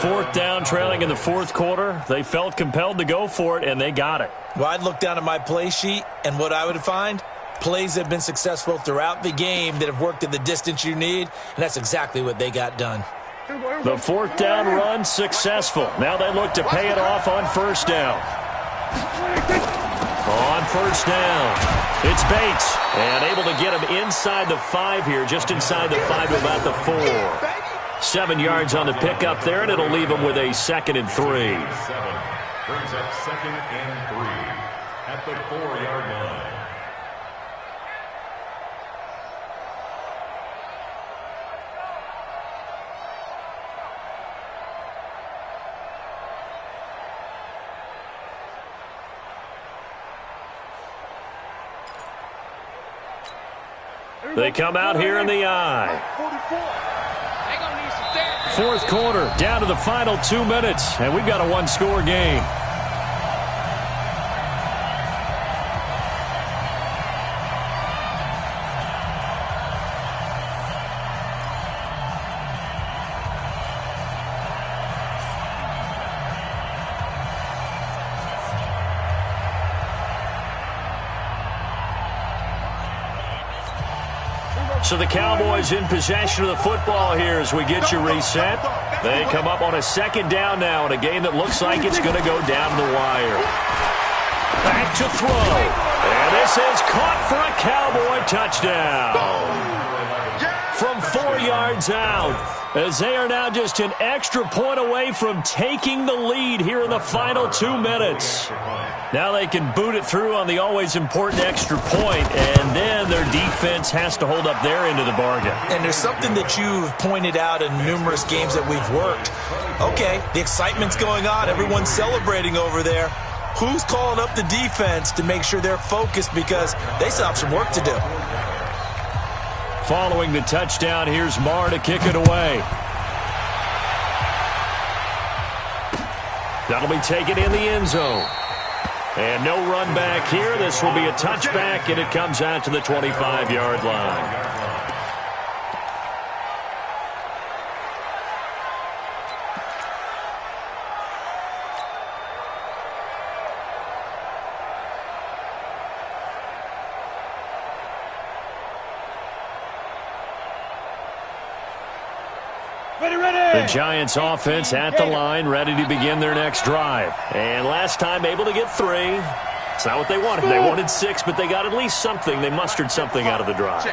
4th down, trailing in the 4th quarter. They felt compelled to go for it, and they got it. Well, I'd look down at my play sheet, and what I would find, plays that have been successful throughout the game that have worked at the distance you need, and that's exactly what they got done. The fourth down run successful. Now they look to pay it off on first down. On first down, it's Bates. And able to get him inside the 5 here, just inside the 5 to about the 4. 7 yards on the pickup there, and it'll leave him with a 2nd and 3. Brings up 2nd and 3 at the 4-yard line. They come out here in the eye. 4th quarter, down to the final 2 minutes, and we've got a 1-score game. So the Cowboys in possession of the football here as we get you reset. They come up on a 2nd down now in a game that looks like it's going to go down the wire. Back to throw. And this is caught for a Cowboy touchdown. From 4 yards out, as they are now just an extra point away from taking the lead here in the final 2 minutes. Now they can boot it through on the always important extra point, and then their defense has to hold up their end of the bargain. And there's something that you've pointed out in numerous games that we've worked. Okay, the excitement's going on. Everyone's celebrating over there. Who's calling up the defense to make sure they're focused because they still have some work to do? Following the touchdown, here's Marr to kick it away. That'll be taken in the end zone. And no run back here. This will be a touchback, and it comes out to the 25-yard line. The Giants offense at the line, ready to begin their next drive. And last time able to get 3. It's not what they wanted. They wanted 6, but they got at least something. They mustered something out of the drive.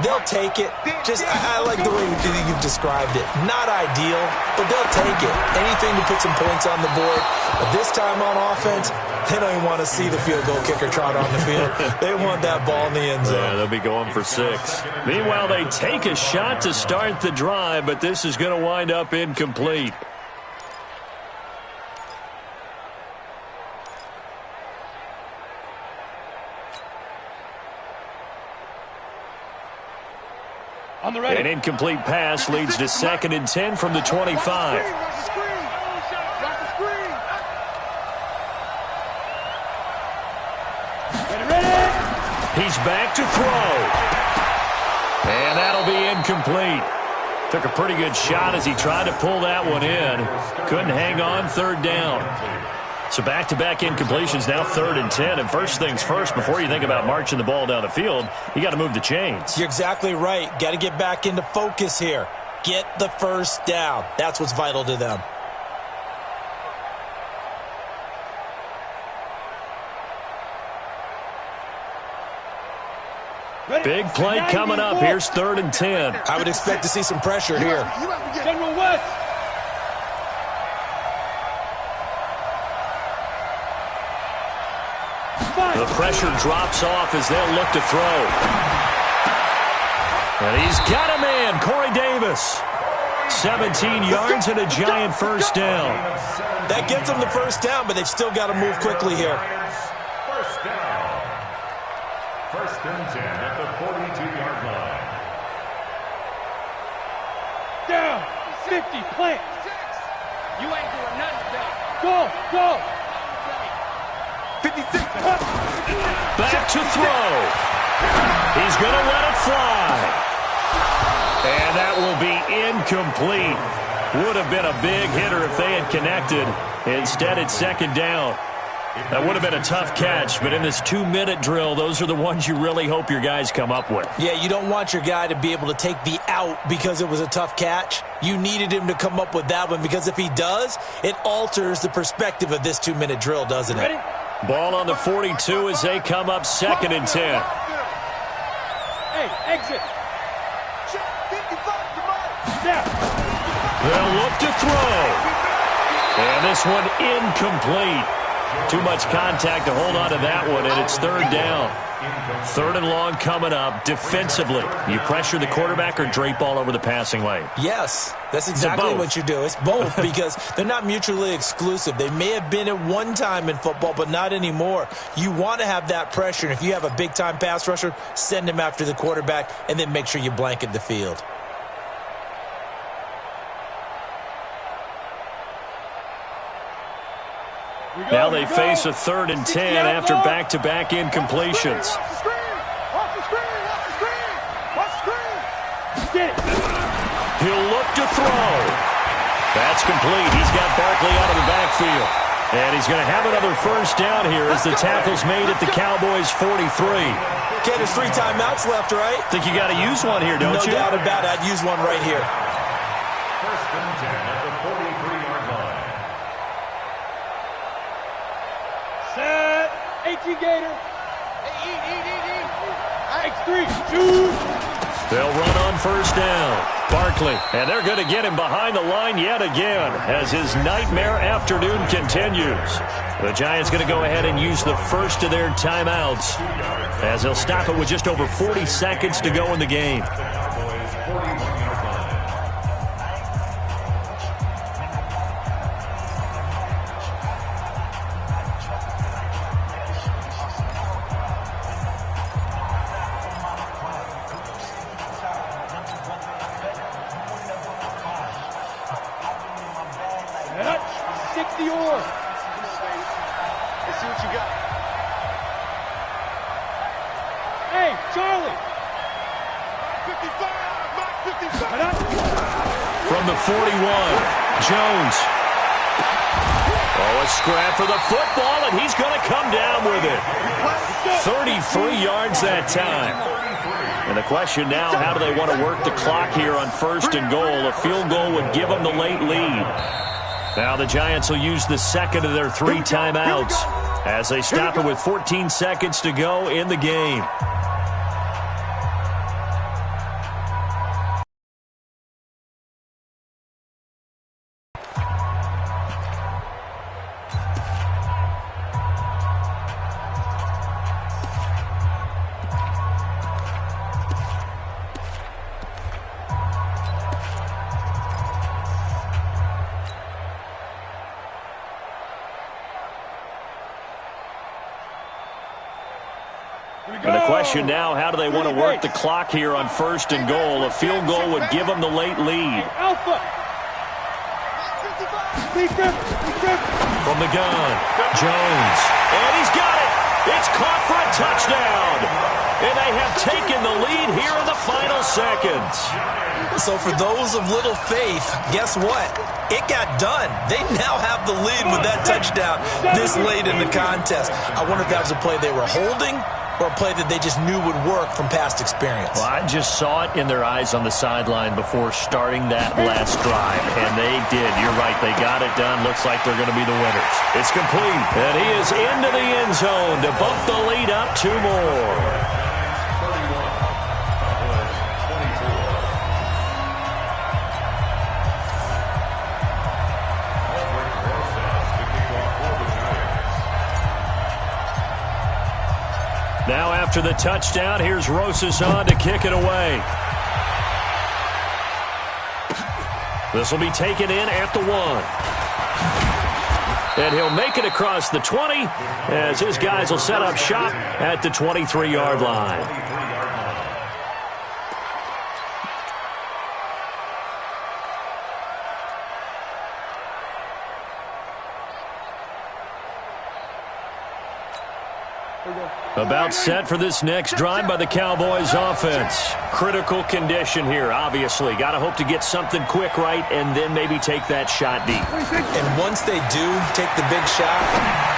They'll take it. I like the way you've described it. Not ideal, but they'll take it. Anything to put some points on the board. But this time on offense, they don't even want to see the field goal kicker trot on the field. They want that ball in the end zone. Yeah, they'll be going for 6. Meanwhile, they take a shot to start the drive, but this is going to wind up incomplete. An incomplete pass leads to 2nd and 10 from the 25. He's back to throw. And that'll be incomplete. Took a pretty good shot as he tried to pull that one in. Couldn't hang on, 3rd down. So back-to-back incompletions, now 3rd and 10. And first things first, before you think about marching the ball down the field, you got to move the chains. You're exactly right. Got to get back into focus here. Get the first down. That's what's vital to them. Big play coming up. Here's 3rd and 10. I would expect to see some pressure here. General West. The pressure drops off as they'll look to throw. And he's got a man, Corey Davis. 17 yards and a Giant first down. That gets them the first down, but they've still got to move quickly here. First down. 1st and 10 at the 42-yard line. Down. 50. Plant. You ain't doing nothing today. Go. 56. Back to throw. He's going to let it fly. And that will be incomplete. Would have been a big hitter if they had connected. Instead, it's 2nd down. That would have been a tough catch, but in this 2-minute drill, those are the ones you really hope your guys come up with. Yeah, you don't want your guy to be able to take the out because it was a tough catch. You needed him to come up with that one because if he does, it alters the perspective of this 2-minute drill, doesn't it? Ball on the 42 as they come up 2nd and 10. Hey, exit. They'll look to throw. And this one incomplete. Too much contact to hold on to that one, and it's 3rd down. 3rd and long coming up. Defensively, you pressure the quarterback or drape all over the passing lane? Yes, that's exactly what you do. It's both because they're not mutually exclusive. They may have been at one time in football, but not anymore. You want to have that pressure, and if you have a big-time pass rusher, send him after the quarterback, and then make sure you blanket the field. Now they face a 3rd and 10 after back-to-back incompletions. He'll look to throw. That's complete. He's got Barkley out of the backfield. And he's going to have another 1st down here as the tackle's made at the Cowboys' 43. Okay, there's 3 timeouts left, right? Think you got to use one here, don't you? No doubt about it. I'd use one right here. 1st and 10 at the 43-yard line. Set. 18 Gator. X3. Shoot. They'll run on 1st down. Barkley, and they're going to get him behind the line yet again as his nightmare afternoon continues. The Giants going to go ahead and use the first of their timeouts as they'll stop it with just over 40 seconds to go in the game. From the 41, Jones. Oh, a scrap for the football, and he's going to come down with it. 33 yards that time. And the question now, how do they want to work the clock here on 1st and goal? A field goal would give them the late lead. Now the Giants will use the 2nd of their 3 timeouts as they stop it with 14 seconds to go in the game. And the question now, how do they want to work the clock here on 1st and goal? A field goal would give them the late lead. From the gun, Jones. And he's got it. It's caught for a touchdown. And they have taken the lead here in the final seconds. So for those of little faith, guess what? It got done. They now have the lead with that touchdown this late in the contest. I wonder if that was a play they were holding or a play that they just knew would work from past experience. Well, I just saw it in their eyes on the sideline before starting that last drive, and they did. You're right. They got it done. Looks like they're going to be the winners. It's complete, and he is into the end zone to bump the lead up 2 more. Now after the touchdown, here's Rosas on to kick it away. This will be taken in at the 1. And he'll make it across the 20 as his guys will set up shop at the 23-yard line. About set for this next drive by the Cowboys offense. Critical condition here, obviously. Got to hope to get something quick right and then maybe take that shot deep. And once they do take the big shot,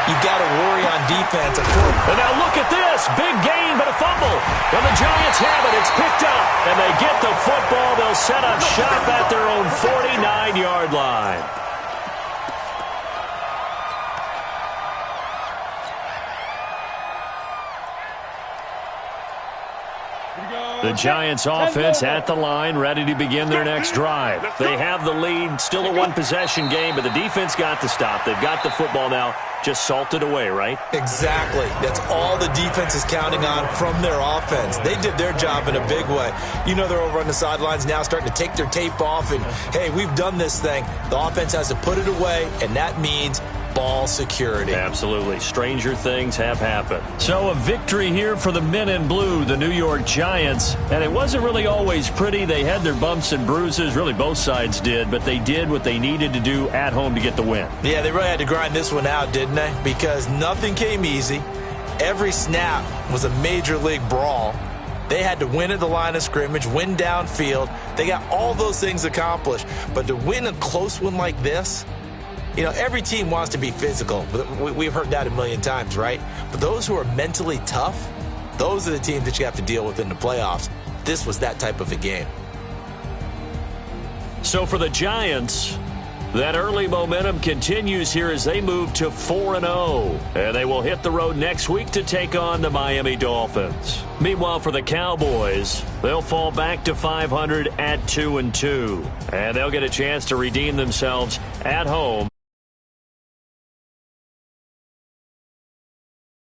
you got to worry on defense. And now look at this. Big gain, but a fumble. And the Giants have it. It's picked up. And they get the football. They'll set up shop at their own 49-yard line. The Giants offense at the line, ready to begin their next drive. They have the lead, still a one-possession game, but the defense got the stop. They've got the football now, just salted away, right? Exactly. That's all the defense is counting on from their offense. They did their job in a big way. You know they're over on the sidelines now starting to take their tape off, and, hey, we've done this thing. The offense has to put it away, and that means ball security. Absolutely. Stranger things have happened. So a victory here for the men in blue, the New York Giants. And it wasn't really always pretty. They had their bumps and bruises. Really, both sides did. But they did what they needed to do at home to get the win. Yeah, they really had to grind this one out, didn't they? Because nothing came easy. Every snap was a major league brawl. They had to win at the line of scrimmage, win downfield. They got all those things accomplished. But to win a close one like this, you know, every team wants to be physical. We've heard that a million times, right? But those who are mentally tough, those are the teams that you have to deal with in the playoffs. This was that type of a game. So for the Giants, that early momentum continues here as they move to 4-0. And they will hit the road next week to take on the Miami Dolphins. Meanwhile, for the Cowboys, they'll fall back to 500 at 2-2. And they'll get a chance to redeem themselves at home